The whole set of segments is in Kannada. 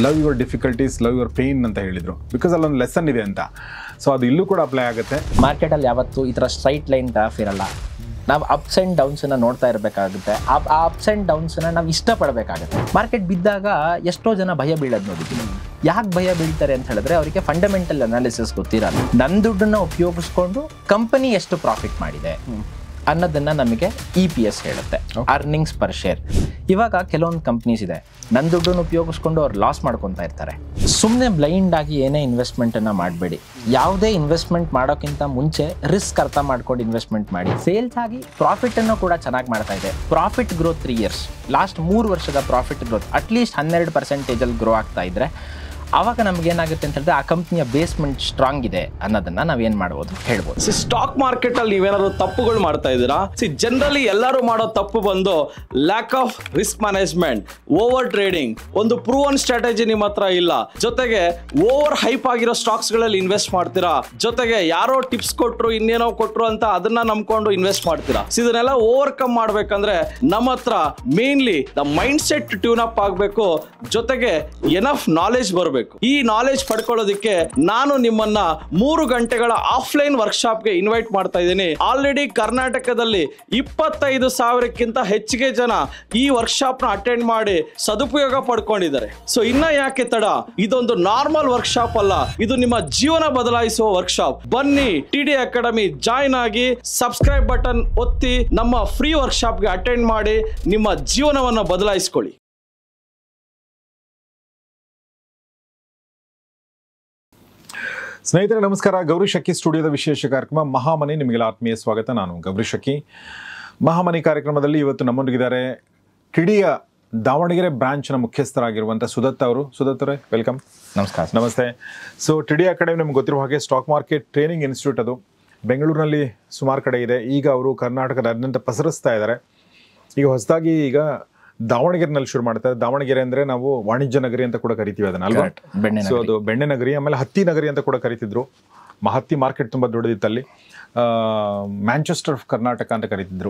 Love your difficulties, love your pain ಅಂತ ಹೇಳಿದರು. ಬಿಕಾಸ್ ಅಲ್ಲೊಂದು ಲೆಸನ್ ಇದೆ ಅಂತ. ಸೊ ಅದು ಇಲ್ಲೂ ಕೂಡ ಅಪ್ಲೈ ಆಗುತ್ತೆ. ಮಾರ್ಕೆಟಲ್ಲಿ ಯಾವತ್ತು ಈ ಥರ ಸ್ಟ್ರೈಟ್ ಲೈನ್ ಗ್ರಾಫ್ ಇರಲ್ಲ. ನಾವು ಅಪ್ಸ್ ಆ್ಯಂಡ್ ಡೌನ್ಸನ್ನು ನೋಡ್ತಾ ಇರಬೇಕಾಗುತ್ತೆ. ಆ ಅಪ್ಸ್ ಆ್ಯಂಡ್ ಡೌನ್ಸನ್ನು ನಾವು ಇಷ್ಟಪಡಬೇಕಾಗುತ್ತೆ. ಮಾರ್ಕೆಟ್ ಬಿದ್ದಾಗ ಎಷ್ಟೋ ಜನ ಭಯ ಬೀಳೋದು ನೋಡಿದ್ದೀವಿ. ಯಾಕೆ ಭಯ ಬೀಳ್ತಾರೆ ಅಂತ ಹೇಳಿದ್ರೆ ಅವರಿಗೆ ಫಂಡಮೆಂಟಲ್ ಅನಾಲಿಸಿಸ್ ಗೊತ್ತಿರಲ್ಲ. ನನ್ನ ದುಡ್ಡನ್ನು ಉಪಯೋಗಿಸ್ಕೊಂಡು ಕಂಪನಿ ಎಷ್ಟು ಪ್ರಾಫಿಟ್ ಮಾಡಿದೆ ಅನ್ನೋದನ್ನು ನಮಗೆ EPS ಹೇಳುತ್ತೆ, ಅರ್ನಿಂಗ್ಸ್ ಪರ್ ಶೇರ್. ಇವಾಗ ಕೆಲವೊಂದು ಕಂಪ್ನೀಸ್ ಇದೆ, ನನ್ನ ದುಡ್ಡನ್ನು ಉಪಯೋಗಿಸ್ಕೊಂಡು ಅವ್ರು ಲಾಸ್ ಮಾಡ್ಕೊತಾ ಇರ್ತಾರೆ. ಸುಮ್ಮನೆ ಬ್ಲೈಂಡ್ ಆಗಿ ಏನೇ ಇನ್ವೆಸ್ಟ್ಮೆಂಟನ್ನು ಮಾಡಬೇಡಿ. ಯಾವುದೇ ಇನ್ವೆಸ್ಟ್ಮೆಂಟ್ ಮಾಡೋಕ್ಕಿಂತ ಮುಂಚೆ ರಿಸ್ಕ್ ಅರ್ಥ ಮಾಡ್ಕೊಂಡು ಇನ್ವೆಸ್ಟ್ಮೆಂಟ್ ಮಾಡಿ. ಸೇಲ್ಸ್ ಆಗಿ ಪ್ರಾಫಿಟನ್ನು ಕೂಡ ಚೆನ್ನಾಗಿ ಮಾಡ್ತಾ ಇದೆ. ಪ್ರಾಫಿಟ್ ಗ್ರೋತ್ 3 years, ಲಾಸ್ಟ್ 3 ವರ್ಷದ ಪ್ರಾಫಿಟ್ ಗ್ರೋತ್ ಅಟ್ಲೀಸ್ಟ್ 12% ಗ್ರೋ ಆಗ್ತಾ ಇದ್ರೆ ಆವಾಗ ನಮ್ಗೆ ಏನಾಗುತ್ತೆ ಅಂತ ಹೇಳಿದ್ರೆ ಆ ಕಂಪ್ನಿಯ ಬೇಸ್ಮೆಂಟ್ ಸ್ಟ್ರಾಂಗ್ ಇದೆ ಅನ್ನೋದನ್ನ ನಾವೇನ್ ಮಾಡ್ಬೋದು ಹೇಳ್ಬೋದು. ಸ್ಟಾಕ್ ಮಾರ್ಕೆಟ್ ಅಲ್ಲಿ ನೀವೇನಾದ್ರು ತಪ್ಪುಗಳು ಮಾಡ್ತಾ ಇದ್ದೀರಾ? ಜನರಲಿ ಎಲ್ಲರೂ ಮಾಡೋ ತಪ್ಪು ಬಂದು lack of risk management, over trading, ಒಂದು ಪ್ರೂವನ್ ಸ್ಟ್ರಾಟಜಿ ನಿಮ್ಮ ಹತ್ರ ಇಲ್ಲ. ಜೊತೆಗೆ ಓವರ್ ಹೈಪ್ ಆಗಿರೋ ಸ್ಟಾಕ್ಸ್ ಗಳಲ್ಲಿ ಇನ್ವೆಸ್ಟ್ ಮಾಡ್ತೀರಾ. ಜೊತೆಗೆ ಯಾರೋ ಟಿಪ್ಸ್ ಕೊಟ್ರು, ಇನ್ನೇನೋ ಕೊಟ್ರು ಅಂತ ಅದನ್ನ ನಂಬ್ಕೊಂಡು ಇನ್ವೆಸ್ಟ್ ಮಾಡ್ತೀರಾ. ಇದನ್ನೆಲ್ಲ ಓವರ್ಕಮ್ ಮಾಡ್ಬೇಕಂದ್ರೆ ನಮ್ಮ ಹತ್ರ mainly the mind set tune up ಆಗಬೇಕು. ಜೊತೆಗೆ ಎನಫ್ ನಾಲೆಜ್ ಬರಬೇಕು. ಈ ನಾಲೆಜ್ ಪಡ್ಕೊಳ್ಳೋದಕ್ಕೆ ನಾನು ನಿಮ್ಮನ್ನ 3 ಗಂಟೆಗಳ ಆಫ್ಲೈನ್ ವರ್ಕ್ಶಾಪ್ ಗೆ ಇನ್ವೈಟ್ ಮಾಡ್ತಾ ಇದ್ದೀನಿ. ಆಲ್ರೆಡಿ ಕರ್ನಾಟಕದಲ್ಲಿ 25,000ಕ್ಕಿಂತ ಹೆಚ್ಚಿಗೆ ಜನ ಈ ವರ್ಕ್ಶಾಪ್ ನ ಅಟೆಂಡ್ ಮಾಡಿ ಸದುಪಯೋಗ ಪಡ್ಕೊಂಡಿದ್ದಾರೆ. ಸೊ ಇನ್ನ ಯಾಕೆ ತಡ? ಇದೊಂದು ನಾರ್ಮಲ್ ವರ್ಕ್ಶಾಪ್ ಅಲ್ಲ, ಇದು ನಿಮ್ಮ ಜೀವನ ಬದಲಾಯಿಸುವ ವರ್ಕ್ಶಾಪ್. ಬನ್ನಿ, TD ಅಕಾಡೆಮಿ ಜಾಯಿನ್ ಆಗಿ ಸಬ್ಸ್ಕ್ರೈಬ್ ಬಟನ್ ಒತ್ತಿ ನಮ್ಮ ಫ್ರೀ ವರ್ಕ್ಶಾಪ್ ಗೆ ಅಟೆಂಡ್ ಮಾಡಿ ನಿಮ್ಮ ಜೀವನವನ್ನು ಬದಲಾಯಿಸಿಕೊಳ್ಳಿ. ಸ್ನೇಹಿತರೆ ನಮಸ್ಕಾರ. ಗೌರಿ ಶಕ್ಕಿ ಸ್ಟುಡಿಯೋದ ವಿಶೇಷ ಕಾರ್ಯಕ್ರಮ ಮಹಾಮನಿ, ನಿಮಗೆಲ್ಲ ಆತ್ಮೀಯ ಸ್ವಾಗತ. ನಾನು ಗೌರಿ ಶಕ್ಕಿ. ಮಹಾಮನಿ ಕಾರ್ಯಕ್ರಮದಲ್ಲಿ ಇವತ್ತು ನಮ್ಮೊಂದಿಗಿದ್ದಾರೆ TDಯ ದಾವಣಗೆರೆ ಬ್ರಾಂಚ್ನ ಮುಖ್ಯಸ್ಥರಾಗಿರುವಂಥ ಸುದತ್ ಅವರು. ಸುದತ್ ಅವರೇ, ವೆಲ್ಕಮ್. ನಮಸ್ಕಾರ. ನಮಸ್ತೆ. ಸೊ TD ಅಕಾಡೆಮಿ ನಿಮ್ಗೆ ಗೊತ್ತಿರುವ ಹಾಗೆ ಸ್ಟಾಕ್ ಮಾರ್ಕೆಟ್ ಟ್ರೈನಿಂಗ್ ಇನ್ಸ್ಟಿಟ್ಯೂಟ್, ಅದು ಬೆಂಗಳೂರಿನಲ್ಲಿ ಸುಮಾರು ಕಡೆ ಇದೆ. ಈಗ ಅವರು ಕರ್ನಾಟಕದಾದ್ಯಂತ ಪಸರಿಸ್ತಾ ಇದ್ದಾರೆ. ಈಗ ಹೊಸದಾಗಿ ದಾವಣಗೆರೆನಲ್ಲಿ ಶುರು ಮಾಡ್ತಾರೆ. ದಾವಣಗೆರೆ ಅಂದ್ರೆ ನಾವು ವಾಣಿಜ್ಯ ನಗರಿ ಅಂತ ಕೂಡ ಕರಿತೀವಿ ಅದನ್ನ, ಅಲ್ವಾ? ಸೊ ಅದು ಬೆಣ್ಣೆ ನಗರಿ, ಆಮೇಲೆ ಹತ್ತಿ ನಗರಿ ಅಂತ ಕೂಡ ಕರಿತಿದ್ರು. ಹತ್ತಿ ಮಾರ್ಕೆಟ್ ತುಂಬಾ ದೊಡ್ಡದಿತ್ತು ಅಲ್ಲಿ. ಮ್ಯಾಂಚೆಸ್ಟರ್ ಆಫ್ ಕರ್ನಾಟಕ ಅಂತ ಕರಿತಿದ್ರು.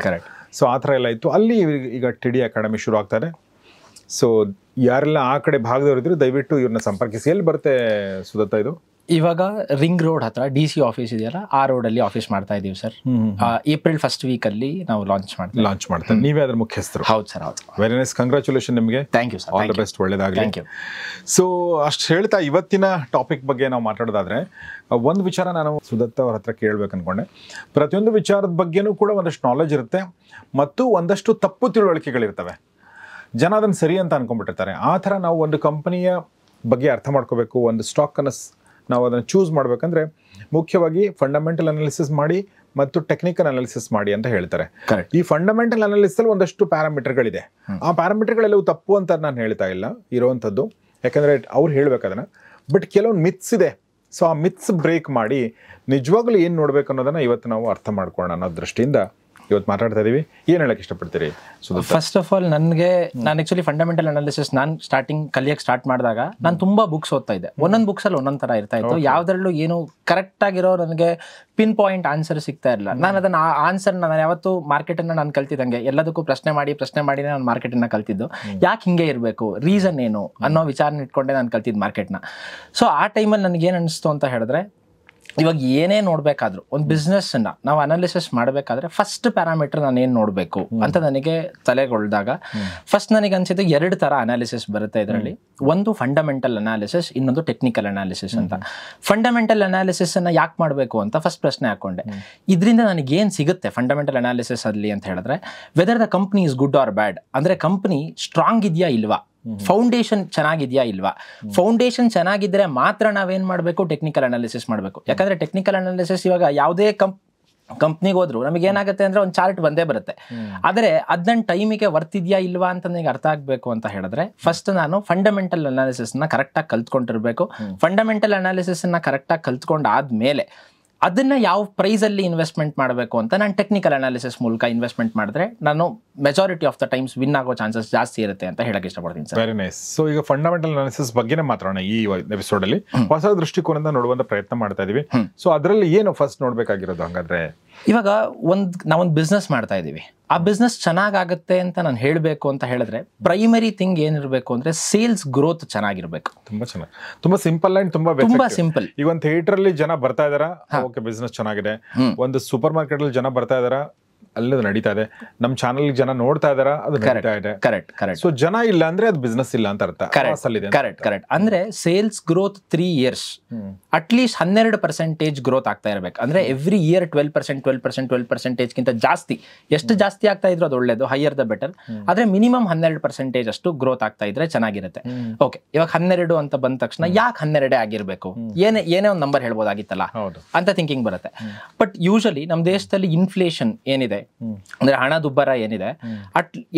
ಸೊ ಆ ಥರ ಎಲ್ಲ ಇತ್ತು. ಅಲ್ಲಿ ಈಗ TD ಅಕಾಡೆಮಿ ಶುರು ಆಗ್ತಾರೆ. ಸೊ ಯಾರೆಲ್ಲ ಆ ಕಡೆ ಭಾಗದವರಿದ್ರು ದಯವಿಟ್ಟು ಇವ್ರನ್ನ ಸಂಪರ್ಕಿಸಿ. ಎಲ್ಲಿ ಬರುತ್ತೆ ಸುದತ್ತ ಇದು? ಇವಾಗ ರಿಂಗ್ ರೋಡ್ ಹತ್ರ DC ಆಫೀಸ್ ಇದೆಯಲ್ಲ, ಆ ರೋಡಲ್ಲಿ ಆಫೀಸ್ ಮಾಡ್ತಾ ಇದೀವಿ ಸರ್. ಏಪ್ರಿಲ್ ಫಸ್ಟ್ ವೀಕಲ್ಲಿ ನಾವು ಲಾಂಚ್ ಮಾಡ್ತೀವಿ. ನೀವೇ ಅದ್ರ ಮುಖ್ಯಸ್ಥರು? ಹೌದು ಸರ್, ಹೌದು. ವೆರಿ ನೈಸ್, ಕಂಗ್ರಾಚುಲೇಷನ್ ನಿಮಗೆ. Thank you sir. All the best, ಒಳ್ಳೇದಾಗಲಿ. Thank you. ಸೊ ಅಷ್ಟು ಹೇಳ್ತಾ ಇವತ್ತಿನ ಟಾಪಿಕ್ ಬಗ್ಗೆ ನಾವು ಮಾತಾಡೋದಾದ್ರೆ, ಒಂದು ವಿಚಾರ ನಾನು ಸುದತ್ತ ಅವ್ರ ಹತ್ರ ಕೇಳಬೇಕು ಅನ್ಕೊಂಡೆ. ಪ್ರತಿಯೊಂದು ವಿಚಾರದ ಬಗ್ಗೆನೂ ಕೂಡ ಒಂದಷ್ಟು ನಾಲೆಜ್ ಇರುತ್ತೆ ಮತ್ತು ಒಂದಷ್ಟು ತಪ್ಪು ತಿಳುವಳಿಕೆಗಳಿರ್ತವೆ. ಜನ ಅದನ್ನು ಸರಿ ಅಂತ ಅನ್ಕೊಂಡ್ಬಿಟ್ಟಿರ್ತಾರೆ. ಆ ಥರ ನಾವು ಒಂದು ಕಂಪನಿಯ ಬಗ್ಗೆ ಅರ್ಥ ಮಾಡ್ಕೋಬೇಕು, ಒಂದು ಸ್ಟಾಕನ್ನು ನಾವು ಅದನ್ನು ಚೂಸ್ ಮಾಡಬೇಕಂದ್ರೆ ಮುಖ್ಯವಾಗಿ ಫಂಡಮೆಂಟಲ್ ಅನಾಲಿಸಿಸ್ ಮಾಡಿ ಮತ್ತು ಟೆಕ್ನಿಕಲ್ ಅನಾಲಿಸಿಸ್ ಮಾಡಿ ಅಂತ ಹೇಳ್ತಾರೆ. ಈ ಫಂಡಮೆಂಟಲ್ ಅನಾಲಿಸಿಸಲ್ಲಿ ಒಂದಷ್ಟು ಪ್ಯಾರಾಮೀಟರ್ಗಳಿದೆ. ಆ ಪ್ಯಾರಾಮೀಟರ್ಗಳೆಲ್ಲವೂ ತಪ್ಪು ಅಂತ ನಾನು ಹೇಳ್ತಾ ಇಲ್ಲ, ಇರೋವಂಥದ್ದು. ಯಾಕಂದರೆ ಅವ್ರು ಹೇಳ್ಬೇಕದನ್ನು. ಬಟ್ ಕೆಲವೊಂದು ಮಿತ್ಸ್ ಇದೆ. ಸೊ ಆ ಮಿತ್ಸ್ ಬ್ರೇಕ್ ಮಾಡಿ ನಿಜವಾಗ್ಲೂ ಏನು ನೋಡ್ಬೇಕು ಅನ್ನೋದನ್ನು ಇವತ್ತು ನಾವು ಅರ್ಥ ಮಾಡ್ಕೊಳ್ಳೋಣ ಅನ್ನೋ ದೃಷ್ಟಿಯಿಂದ ಇವತ್ತು ಮಾತಾಡ್ತಾ ಇದೀವಿ. ಏನು ಹೇಳಕ್ಕೆ ಇಷ್ಟಪಡ್ತೀರಿ? ಫಸ್ಟ್ ಆಫ್ ಆಲ್ ನಾನು ಆಕ್ಚುಲಿ ಫಂಡಮೆಂಟಲ್ ಅನಾಲಿಸಿಸ್ ನಾನು ಕಲಿಯಕ್ಕೆ ಸ್ಟಾರ್ಟ್ ಮಾಡಿದಾಗ ನಾನು ತುಂಬಾ ಬುಕ್ಸ್ ಓದ್ತಾ ಇದ್ದೆ. ಒಂದೊಂದು ಬುಕ್ಸಲ್ಲಿ ಒಂದೊಂದು ಥರ ಇರ್ತಾ ಇತ್ತು. ಯಾವ್ದ್ರಲ್ಲೂ ಏನು ಕರೆಕ್ಟ್ ಆಗಿರೋ ನನಗೆ ಪಿನ್ ಪಾಯಿಂಟ್ ಆನ್ಸರ್ ಸಿಗ್ತಾ ಇರಲಿಲ್ಲ. ನಾನು ಅದನ್ನ ಆನ್ಸರ್ ನಾನು ಯಾವತ್ತು ಮಾರ್ಕೆಟನ್ನು ನಾನು ಕಲ್ತಿದ್ದಂಗೆ ಎಲ್ಲದಕ್ಕೂ ಪ್ರಶ್ನೆ ಮಾಡಿ ನಾನು ಮಾರ್ಕೆಟನ್ನು ಕಲ್ತಿದ್ದು. ಯಾಕೆ ಹಿಂಗೆ ಇರಬೇಕು, ರೀಸನ್ ಏನು ಅನ್ನೋ ವಿಚಾರನ ಇಟ್ಕೊಂಡೆ ನಾನು ಕಲ್ತಿದ್ದು ಮಾರ್ಕೆಟ್ನ. ಸೊ ಆ ಟೈಮಲ್ಲಿ ನನಗೇನು ಅನಿಸ್ತು ಅಂತ ಹೇಳಿದ್ರೆ, ಇವಾಗ ಏನೇ ನೋಡ್ಬೇಕಾದ್ರು ಒಂದು ಬಿಸ್ನೆಸ್ ಅನ್ನ ನಾವು ಅನಾಲಿಸಿಸ್ ಮಾಡಬೇಕಾದ್ರೆ ಫಸ್ಟ್ ಪ್ಯಾರಾಮೀಟರ್ ನಾನು ಏನ್ ನೋಡ್ಬೇಕು ಅಂತ ನನಗೆ ತಲೆಗೊಳ್ದಾಗ ಫಸ್ಟ್ ನನಗೆ ಅನ್ಸಿದ್ದು 2 ತರ ಅನಾಲಿಸಿಸ್ ಬರುತ್ತೆ ಇದರಲ್ಲಿ. ಒಂದು ಫಂಡಮೆಂಟಲ್ ಅನಾಲಿಸಿಸ್, ಇನ್ನೊಂದು ಟೆಕ್ನಿಕಲ್ ಅನಾಲಿಸಿಸ್ ಅಂತ. ಫಂಡಮೆಂಟಲ್ ಅನಾಲಿಸಿಸ್ ಅನ್ನ ಯಾಕೆ ಮಾಡಬೇಕು ಅಂತ ಫಸ್ಟ್ ಪ್ರಶ್ನೆ ಹಾಕೊಂಡೆ. ಇದರಿಂದ ನನಗೆ ಏನ್ ಸಿಗುತ್ತೆ ಫಂಡಮೆಂಟಲ್ ಅನಾಲಿಸಿಸ್ ಅಲ್ಲಿ ಅಂತ ಹೇಳಿದ್ರೆ, whether the company is good or bad, ಅಂದ್ರೆ ಕಂಪನಿ ಸ್ಟ್ರಾಂಗ್ ಇದೆಯಾ ಇಲ್ವಾ, ಫೌಂಡೇಶನ್ ಚೆನ್ನಾಗಿದೆಯಾ ಇಲ್ವಾ. ಫೌಂಡೇಶನ್ ಚೆನ್ನಾಗಿದ್ರೆ ಮಾತ್ರ ನಾವೇನ್ ಮಾಡಬೇಕು, ಟೆಕ್ನಿಕಲ್ ಅನಾಲಿಸಿಸ್ ಮಾಡಬೇಕು. ಯಾಕಂದ್ರೆ ಟೆಕ್ನಿಕಲ್ ಅನಾಲಿಸಿಸ್ ಇವಾಗ ಯಾವುದೇ ಕಂಪ್ನಿಗೆ ಹೋದ್ರು ನಮಗೆ ಏನಾಗುತ್ತೆ ಅಂದ್ರೆ ಒಂದು ಚಾರ್ಟ್ ಬಂದೇ ಬರುತ್ತೆ. ಆದ್ರೆ ಅದನ್ನ ಟೈಮಿಗೆ ವರ್ತ್ ಇದೆಯಾ ಇಲ್ವಾ ಅಂತ ನನಗೆ ಅರ್ಥ ಆಗ್ಬೇಕು ಅಂತ ಹೇಳಿದ್ರೆ ಫಸ್ಟ್ ನಾನು ಫಂಡಮೆಂಟಲ್ ಅನಾಲಿಸಿಸ್ ನ ಕರೆಕ್ಟ್ ಆಗಿ ಕಲ್ತ್ಕೊಂಡಿರ್ಬೇಕು. ಫಂಡಮೆಂಟಲ್ ಅನಾಲಿಸಿಸ್ ನ ಕರೆಕ್ಟ್ ಆಗಿ ಕಲ್ತ್ಕೊಂಡಾದ್ಮೇಲೆ ಅದನ್ನ ಯಾವ ಪ್ರೈಸ್ ಅಲ್ಲಿ ಇನ್ವೆಸ್ಟ್ಮೆಂಟ್ ಮಾಡಬೇಕು ಅಂತ ನಾನು ಟೆಕ್ನಿಕಲ್ ಅನಾಲಿಸಿಸ್ ಮೂಲಕ ಇನ್ವೆಸ್ಟ್ಮೆಂಟ್ ಮಾಡಿದ್ರೆ ನಾನು majority of the times win ಆಗೋ ಚಾನ್ಸಸ್ ಜಾಸ್ತಿ ಇರುತ್ತೆ ಅಂತ ಹೇಳಕ್ಕೆ ಇಷ್ಟಪಡ್ತೀನಿ ಸರ್. Very nice. ಸೊ ಈಗ ಫಂಡಮೆಂಟಲ್ ಅನಾಲಿಸಿಸ್ ಬಗ್ಗೆನೇ ಮಾತಾಡೋಣ ಈ ಎಪಿಸೋಡ್ ಅಲ್ಲಿ. ಹೊಸ ದೃಷ್ಟಿಕೋನದಿಂದ ನೋಡುವಂತ ಪ್ರಯತ್ನ ಮಾಡ್ತಾ ಇದೀವಿ. ಸೊ ಅದರಲ್ಲಿ ಏನು ಫಸ್ಟ್ ನೋಡ್ಬೇಕಾಗಿರೋದು ಹಂಗಾದ್ರೆ? ಇವಾಗ ನಾವೊಂದು ಬಿಸ್ನೆಸ್ ಮಾಡ್ತಾ ಇದೀವಿ, ಆ ಬಿಸ್ನೆಸ್ ಚೆನ್ನಾಗಾಗುತ್ತೆ ಅಂತ ನಾನು ಹೇಳಬೇಕು ಅಂತ ಹೇಳಿದ್ರೆ ಪ್ರೈಮರಿ ಥಿಂಗ್ ಏನಿರಬೇಕು ಅಂದ್ರೆ ಸೇಲ್ಸ್ ಗ್ರೋತ್ ಚೆನ್ನಾಗಿರ್ಬೇಕು. ತುಂಬಾ ಚೆನ್ನಾಗಿ, ತುಂಬಾ ಸಿಂಪಲ್ ಅಂಡ್ ತುಂಬಾ ಸಿಂಪಲ್. ಈಗ ಒಂದು ಥಿಯೇಟರ್ ಅಲ್ಲಿ ಜನ ಬರ್ತಾ ಇದಾರ, ಓಕೆ ಬಿಸ್ನೆಸ್ ಚೆನ್ನಾಗಿದೆ. ಒಂದು ಸೂಪರ್ ಮಾರ್ಕೆಟ್ ಅಲ್ಲಿ ಜನ ಬರ್ತಾ ಇದಾರ, ಅಲ್ಲದು ನಡೀತಾ ಇದೆ. ನಮ್ ಚಾನಲ್ ಜನ ನೋಡ್ತಾ ಇದಾರ, ಅದು ನಡೀತಾ ಇದೆ. ಕರೆಕ್ಟ್. ಸೊ ಜನ ಇಲ್ಲ ಅಂದ್ರೆ ಅದು ಬಿಸ್ನೆಸ್ ಇಲ್ಲ ಅಂತ ಅರ್ಥ. ಕರೆಕ್ಟ್. ಅಂದ್ರೆ sales growth 3 years at least 12% growth ಆಗ್ತಾ ಇರ್ಬೇಕು. ಅಂದ್ರೆ ಎವ್ರಿ ಇಯರ್ 12% ಗಿಂತ ಜಾಸ್ತಿ, ಎಷ್ಟು ಜಾಸ್ತಿ ಆಗ್ತಾ ಇದ್ರು ಅದು ಒಳ್ಳೇದು, ಹೈಯರ್ ದ ಬೆಟರ್. ಆದ್ರೆ ಮಿನಿಮಮ್ 12% ಅಷ್ಟು ಗ್ರೋತ್ ಆಗ್ತಾ ಇದ್ರೆ ಚೆನ್ನಾಗಿರುತ್ತೆ. ಓಕೆ, ಇವಾಗ 12 ಅಂತ ಬಂದ ತಕ್ಷಣ ಯಾಕೆ 12 ಆಗಿರ್ಬೇಕು, ಏನೇ ಒಂದು ನಂಬರ್ ಹೇಳ್ಬೋದಾಗಿತ್ತಲ್ಲ ಅಂತ ಥಿಂಕಿಂಗ್ ಬರುತ್ತೆ. ಬಟ್ ಯೂಶಲಿ ನಮ್ ದೇಶದಲ್ಲಿ ಇನ್ಫ್ಲೇಷನ್ ಏನಿದೆ ಅಂದ್ರೆ ಹಣದುಬ್ಬರ ಏನಿದೆ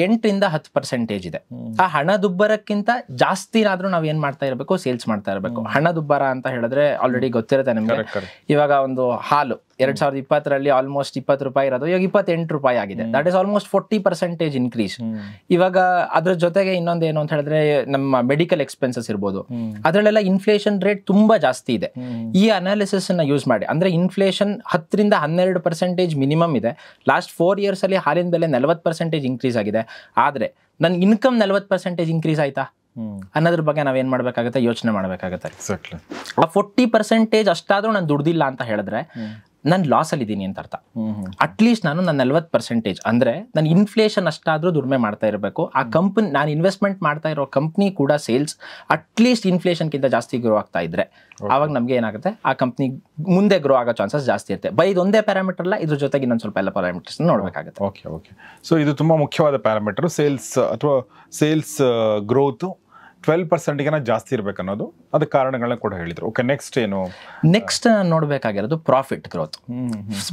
8 to 10% ಇದೆ. ಆ ಹಣದುಬ್ಬರಕ್ಕಿಂತ ಜಾಸ್ತಿನಾದ್ರೂ ನಾವ್ ಏನ್ ಮಾಡ್ತಾ ಇರಬೇಕು, ಸೇಲ್ಸ್ ಮಾಡ್ತಾ ಇರಬೇಕು. ಹಣದುಬ್ಬರ ಅಂತ ಹೇಳಿದ್ರೆ ಆಲ್ರೆಡಿ ಗೊತ್ತಿರುತ್ತೆ ನಿಮ್ಗೆ. ಇವಾಗ ಒಂದು ಹಾಲು 2020 ಆಲ್ಮೋಸ್ಟ್ 20 ರೂಪಾಯಿ ಇರೋದು ಇವಾಗ 28 ರೂಪಾಯಿ ಆಗಿದೆ. That is almost 40% increase. ಇವಾಗ ಅದ್ರ ಜೊತೆಗೆ ಇನ್ನೊಂದು ಏನು ಅಂತ ಹೇಳಿದ್ರೆ ನಮ್ಮ ಮೆಡಿಕಲ್ ಎಕ್ಸ್ಪೆನ್ಸಸ್ ಇರ್ಬೋದು, ಅದ್ರಲ್ಲೆಲ್ಲ ಇನ್ಫ್ಲೇಷನ್ ರೇಟ್ ತುಂಬಾ ಜಾಸ್ತಿ ಇದೆ. ಈ ಅನಾಲಿಸಿಸ್ ಅನ್ನ ಯೂಸ್ ಮಾಡಿ, ಅಂದ್ರೆ ಇನ್ಫ್ಲೇಷನ್ 10 to 12% ಮಿನಿಮಮ್ ಇದೆ. ಲಾಸ್ಟ್ 4 years ಅಲ್ಲಿ ಹಾಲಿನ ಬೆಲೆ 40% ಇನ್ಕ್ರೀಸ್ ಆಗಿದೆ. ಆದ್ರೆ ನನ್ನ ಇನ್ಕಮ್ 40% ಇನ್ಕ್ರೀಸ್ ಆಯ್ತಾ ಅನ್ನೋದ್ರ ಬಗ್ಗೆ ನಾವೇನ್ ಮಾಡ್ಬೇಕಾಗುತ್ತೆ, ಯೋಚನೆ ಮಾಡ್ಬೇಕಾಗತ್ತೆ. ಆ 40% ಅಷ್ಟಾದ್ರೂ ನಾನು ದುಡ್ದಿಲ್ಲ ಅಂತ ಹೇಳಿದ್ರೆ ನಾನು ಲಾಸ್ ಅಲ್ಲಿ ಇದ್ದೀನಿ ಅಂತ ಅರ್ಥ. ಅಟ್ಲೀಸ್ಟ್ ನಾನು ನನ್ನ 40% ಅಂದ್ರೆ ನನ್ನ ಇನ್ಫ್ಲೇಷನ್ ಅಷ್ಟಾದ್ರೂ ದುಡಿಮೆ ಮಾಡ್ತಾ ಇರಬೇಕು. ಆ ಕಂಪನಿ, ನಾನು ಇನ್ವೆಸ್ಟ್ಮೆಂಟ್ ಮಾಡ್ತಾ ಇರೋ ಕಂಪ್ನಿ ಕೂಡ ಸೇಲ್ಸ್ ಅಟ್ಲೀಸ್ಟ್ ಇನ್ಫ್ಲೇಷನ್ ಕಿಂತ ಜಾಸ್ತಿ ಗ್ರೋ ಆಗ್ತಾ ಇದ್ರೆ ಆವಾಗ ನಮ್ಗೆ ಏನಾಗುತ್ತೆ, ಆ ಕಂಪ್ನಿ ಮುಂದೆ ಗ್ರೋ ಆಗೋ ಚಾನ್ಸಸ್ ಜಾಸ್ತಿ ಇರುತ್ತೆ. ಬೈ ಇದೊಂದೇ ಪ್ಯಾರಾಮೀಟರ್ ಅಲ್ಲ, ಇದ್ರ ಜೊತೆಗೆ ಇನ್ನೊಂದು ಸ್ವಲ್ಪ ಎಲ್ಲ ಪ್ಯಾರಾಮೀಟರ್ಸ್ ನೋಡ್ಬೇಕಾಗುತ್ತೆ. ಓಕೆ. ಸೊ ಇದು ತುಂಬಾ ಮುಖ್ಯವಾದ ಪ್ಯಾರಾಮೀಟರ್, ಸೇಲ್ಸ್ ಅಥವಾ ಸೇಲ್ಸ್ ಗ್ರೋತ್ 12% ಜಾಸ್ತಿ ಇರ್ಬೇಕು ಅನ್ನೋದು, ಅದ ಕಾರಣಗಳನ್ನ ಕೂಡ ಹೇಳಿದ್ರು. ಓಕೆ, ನೆಕ್ಸ್ಟ್ ಏನು? ನೆಕ್ಸ್ಟ್ ನಾನು ನೋಡ್ಬೇಕಾಗಿರೋದು ಪ್ರಾಫಿಟ್ ಗ್ರೋತ್.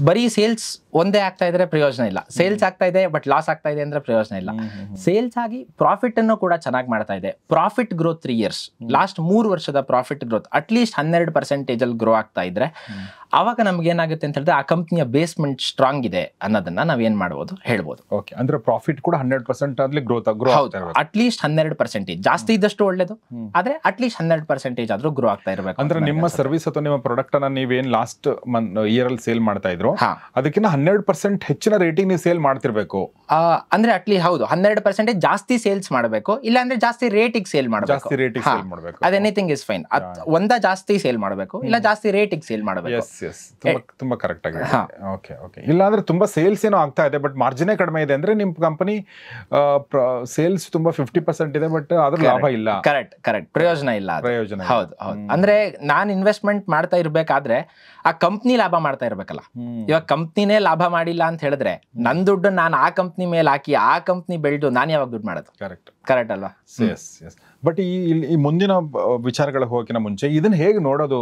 ಬರೀ ಸೇಲ್ಸ್ ಒಂದೇ ಆಗ್ತಾ ಇದ್ರೆ ಪ್ರಯೋಜನ ಇಲ್ಲ. ಸೇಲ್ಸ್ ಆಗ್ತಾ ಇದೆ ಬಟ್ ಲಾಸ್ ಆಗ್ತಾ ಇದೆ ಅಂದ್ರೆ ಪ್ರಯೋಜನ ಇಲ್ಲ. ಸೇಲ್ಸ್ ಆಗಿ ಪ್ರಾಫಿಟ್ ಅನ್ನು ಕೂಡ ಚೆನ್ನಾಗಿ ಮಾಡ್ತಾ ಇದೆ. ಪ್ರಾಫಿಟ್ ಗ್ರೋತ್ 3 years, ಲಾಸ್ಟ್ 3 ವರ್ಷದ ಪ್ರಾಫಿಟ್ ಗ್ರೋತ್ ಅಟ್ಲೀಸ್ಟ್ 12% ಅಲ್ಲಿ ಗ್ರೋ ಆಗ್ತಾ ಇದ್ರೆ ಅವಾಗ ನಮ್ಗೆ ಏನಾಗುತ್ತೆ ಅಂತ ಹೇಳಿದ್ರೆ ಆ ಕಂಪ್ನಿಯ ಬೇಸ್ಮೆಂಟ್ ಸ್ಟ್ರಾಂಗ್ ಇದೆ ಅನ್ನೋದನ್ನ ನಾವೇನ್ ಮಾಡ್ಬೋದು, ಹೇಳ್ಬೋದು. ಓಕೆ, ಅಂದ್ರೆ ಪ್ರಾಫಿಟ್ ಕೂಡ 100% ಅಲ್ಲಿ ಗ್ರೋ ಅಟ್ಲೀಸ್ಟ್ 12%. ಜಾಸ್ತಿ ಇದ್ದಷ್ಟು ಒಳ್ಳೇದು, ಆದ್ರೆ ಅಟ್ಲೀಸ್ಟ್ 12% ಆದ್ರೂ ಗ್ರೋ ಆಗ್ತಾ ಇರಬೇಕು. ಅಂದ್ರೆ ನಿಮ್ಮ ಸರ್ವಿಸ್ ಅಥವಾ ನಿಮ್ಮ ಪ್ರಾಡಕ್ಟ್ ಅನ್ನ ನೀವೇನ್ ಲಾಸ್ಟ್ ಇಯರ್ ಅಲ್ಲಿ ಸೇಲ್ ಮಾಡ್ತಾ ಇದ್ರು ಅದಕ್ಕಿಂತ 12% ಹೆಚ್ಚಿನ ರೇಟಿಂಗ್ ನೀವು ಸೇಲ್ ಮಾಡ್ತಿರ್ಬೇಕು. ಅಂದ್ರೆ ಅಟ್ಲೀಸ್ಟ್ ಹೌದು 12% ಜಾಸ್ತಿ ಸೇಲ್ಸ್ ಮಾಡಬೇಕು, ಇಲ್ಲ ಅಂದ್ರೆ ಜಾಸ್ತಿ ರೇಟಿಗೆ ಸೇಲ್ ಮಾಡಬೇಕು. ಅದ್ ಎನಿಥಿಂಗ್ ಇಸ್ ಫೈನ್. ಜಾಸ್ತಿ ಸೇಲ್ ಮಾಡಬೇಕು, ಇಲ್ಲ ಜಾಸ್ತಿ ರೇಟಿಗೆ ಸೇಲ್ ಮಾಡಬೇಕು. ತುಂಬಾ ಕರೆಕ್ಟ್ ಆಗಿದೆ. ಓಕೆ. ಇಲ್ಲ ಅಂದ್ರೆ ತುಂಬಾ ಸೇಲ್ಸ್ ಏನೋ ಆಗ್ತಾ ಇದೆ ಬಟ್ ಮಾರ್ಜಿನೇ ಕಡಿಮೆ ಇದೆ ಅಂದ್ರೆ ನಿಮ್ ಕಂಪನಿ ಸೇಲ್ಸ್ ತುಂಬಾ 50% ಇದೆ ಬಟ್ ಅದ್ರ ಲಾಭ ಇಲ್ಲ. ಕರೆಕ್ಟ್. ಪ್ರಯೋಜನ ಇಲ್ಲ. ಹೌದು. ಅಂದ್ರೆ ನಾನ್ ಇನ್ವೆಸ್ಟ್ಮೆಂಟ್ ಮಾಡ್ತಾ ಇರ್ಬೇಕಾದ್ರೆ ಆ ಕಂಪ್ನಿ ಲಾಭ ಮಾಡ್ತಾ ಇರ್ಬೇಕಲ್ಲ. ಇವಾಗ ಕಂಪ್ನಿನೇ ಲಾಭ ಮಾಡಿಲ್ಲ ಅಂತ ಹೇಳಿದ್ರೆ ನನ್ ದುಡ್ಡು ನಾನು ಆ ಕಂಪ್ನಿ ಮೇಲೆ ಹಾಕಿ ಆ ಕಂಪ್ನಿ ಬೆಳೆದು ನಾನು ಯಾವಾಗ ದುಡ್ಡು ಮಾಡೋದು? ಕರೆಕ್ಟ್ ಅಲ್ವಾ? ಬಟ್ ಈ ಮುಂದಿನ ವಿಚಾರಗಳಿಗೆ ಹೋಗಿನ ಮುಂಚೆ ಇದನ್ನ ಹೇಗೆ ನೋಡೋದು?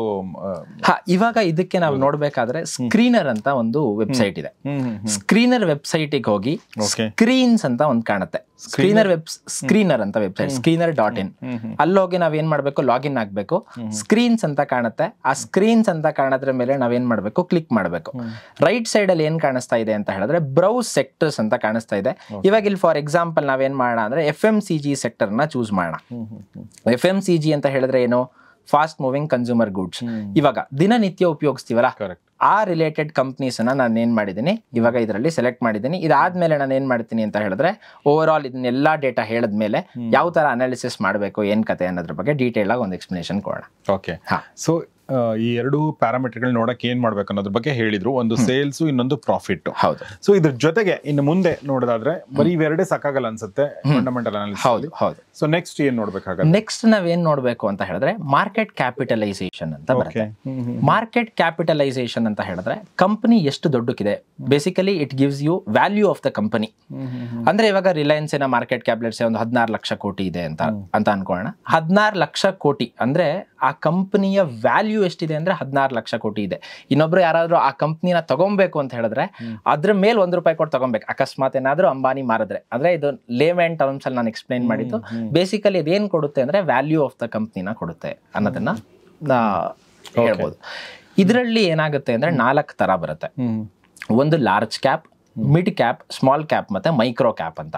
ಇವಾಗ ಇದಕ್ಕೆ ನಾವು ನೋಡ್ಬೇಕಾದ್ರೆ ಸ್ಕ್ರೀನರ್ ಅಂತ ಒಂದು ವೆಬ್ಸೈಟ್ ಇದೆ. ಸ್ಕ್ರೀನರ್ ವೆಬ್ಸೈಟ್ ಹೋಗಿ ಸ್ಕ್ರೀನ್ಸ್ ಅಂತ ಒಂದು ಕಾಣುತ್ತೆ. ಸ್ಕ್ರೀನರ್ ಅಂತ ವೆಬ್ಸೈಟ್, screener.in. ಅಲ್ಲೋಗಿ ನಾವೇನ್ ಮಾಡ್ಬೇಕು, ಲಾಗಿನ್ ಆಗ್ಬೇಕು. ಸ್ಕ್ರೀನ್ಸ್ ಅಂತ ಕಾಣುತ್ತೆ. ಆ ಸ್ಕ್ರೀನ್ಸ್ ಅಂತ ಕಾಣೋದ್ರ ಮೇಲೆ ನಾವೇನ್ ಮಾಡ್ಬೇಕು, ಕ್ಲಿಕ್ ಮಾಡ್ಬೇಕು. ರೈಟ್ ಸೈಡ್ ಅಲ್ಲಿ ಏನ್ ಕಾಣಿಸ್ತಾ ಇದೆ ಅಂತ ಹೇಳಿದ್ರೆ ಬ್ರೌಸ್ ಸೆಕ್ಟರ್ಸ್ ಅಂತ ಕಾಣಿಸ್ತಾ ಇದೆ. ಇವಾಗ ಇಲ್ಲಿ ಫಾರ್ ಎಕ್ಸಾಂಪಲ್ ನಾವೇನ್ ಮಾಡೋಣ ಅಂದ್ರೆ FMCG ಸೆಕ್ಟರ್ ನ ಚೂಸ್ ಮಾಡೋಣ. FMCG ಅಂತ ಹೇಳಿದ್ರೆ ಏನು, ಫಾಸ್ಟ್ ಮೂವಿಂಗ್ ಕನ್ಸ್ಯೂಮರ್ ಗುಡ್ಸ್. ಇವಾಗ ದಿನನಿತ್ಯ ಉಪಯೋಗಿಸ್ತೀವಲ್ಲ, ಆ ರಿಲೇಟೆಡ್ ಕಂಪ್ನೀಸ್ ಅನ್ನ ನಾನು ಏನ್ ಮಾಡಿದ್ದೀನಿ, ಇವಾಗ ಇದರಲ್ಲಿ ಸೆಲೆಕ್ಟ್ ಮಾಡಿದ್ದೀನಿ. ಇದಾದ್ಮೇಲೆ ನಾನು ಏನ್ ಮಾಡ್ತೀನಿ ಅಂತ ಹೇಳಿದ್ರೆ ಓವರ್ ಆಲ್ ಇದನ್ನೆಲ್ಲಾ ಡೇಟಾ ಹೇಳಿದ್ಮೇಲೆ ಯಾವ ತರ ಅನಾಲಿಸಿಸ್ ಮಾಡಬೇಕು, ಏನ್ ಕತೆ ಅನ್ನೋದ್ರ ಬಗ್ಗೆ ಡೀಟೇಲ್ ಆಗಿ ಒಂದು ಎಕ್ಸ್ಪ್ಲನೇಷನ್ ಕೊಡೋಣ. ಓಕೆ. ಸೊ ಈ ಎರಡು ಪ್ಯಾರಾಮೀಟರ್ಗಳು ನೋಡಕ್ಕೆ ಏನ್ ಮಾಡ್ಬೇಕು ಅನ್ನೋದ್ರ ಬಗ್ಗೆ ಹೇಳಿದ್ರು. ಒಂದು ಸೇಲ್ಸ್, ಇನ್ನೊಂದು ಪ್ರಾಫಿಟ್. ಹೌದು. ಸೊ ಇದ್ರ ಜೊತೆಗೆ ಇನ್ನು ಮುಂದೆ ನೋಡೋದಾದ್ರೆ ಬರೀ ಇವೆರಡೇ ಸಾಕಾಗಲ್ಲ ಅನ್ಸುತ್ತೆ ಫಂಡಮೆಂಟಲ್ ಅನಾಲಿಸಿಸ್. ಹೌದು. ಸೊ ನೆಕ್ಸ್ಟ್ ಏನ್ ನೋಡ್ಬೇಕಾಗುತ್ತೆ? ನೆಕ್ಸ್ಟ್ ನಾವೇನ್ ನೋಡ್ಬೇಕು ಅಂತ ಹೇಳಿದ್ರೆ ಮಾರ್ಕೆಟ್ ಕ್ಯಾಪಿಟಲೈಸೇಷನ್ ಅಂತ ಬರುತ್ತೆ. ಮಾರ್ಕೆಟ್ ಕ್ಯಾಪಿಟಲೈಸೇಷನ್ ಅಂತ ಹೇಳಿದ್ರೆ ಕಂಪನಿ ಎಷ್ಟು ದೊಡ್ಡಕ್ಕಿದೆ, basically it gives you value of the company. ಅಂದ್ರೆ ಇವಾಗ ರಿಲಯನ್ಸ್ ನ ಮಾರ್ಕೆಟ್ ಕ್ಯಾಪಿಟಲ್ ಒಂದು 16 ಲಕ್ಷ ಕೋಟಿ ಇದೆ ಅಂತ ಅನ್ಕೊಳ್ಳೋಣ. 16 ಲಕ್ಷ ಕೋಟಿ ಅಂದ್ರೆ ಆ ಕಂಪನಿಯ ವ್ಯಾಲ್ಯೂ ಎಷ್ಟಿದೆ ಅಂದ್ರೆ 16 ಲಕ್ಷ ಕೋಟಿ ಇದೆ. ಇನ್ನೊಬ್ರು ಯಾರಾದ್ರೂ ಆ ಕಂಪ್ನಿನ ತಗೊಬೇಕು ಅಂತ ಹೇಳಿದ್ರೆ ಅದ್ರ ಮೇಲೆ ₹1 ಕೊಟ್ಟು ತಗೊಬೇಕು, ಅಕಸ್ಮಾತ್ ಏನಾದ್ರೂ ಅಂಬಾನಿ ಮಾರಿದ್ರೆ. ಅಂದ್ರೆ ಇದು ಲೇಮನ್ ಟರ್ಮ್ಸ್ ಅಲ್ಲಿ ನಾನು ಎಕ್ಸ್ಪ್ಲೈನ್ ಮಾಡಿದ್ದು. ಬೇಸಿಕಲಿ ಇದೇನ್ ಕೊಡುತ್ತೆ ಅಂದ್ರೆ ವ್ಯಾಲ್ಯೂ ಆಫ್ ದ ಕಂಪ್ನಿನ ಕೊಡುತ್ತೆ ಅನ್ನೋದನ್ನ ಹೇಳ್ಬೋದು. ಇದರಲ್ಲಿ ಏನಾಗುತ್ತೆ ಅಂದ್ರೆ 4 ತರ ಬರುತ್ತೆ. ಒಂದು large cap, mid cap, small cap ಮತ್ತೆ ಮೈಕ್ರೋ ಕ್ಯಾಪ್ ಅಂತ.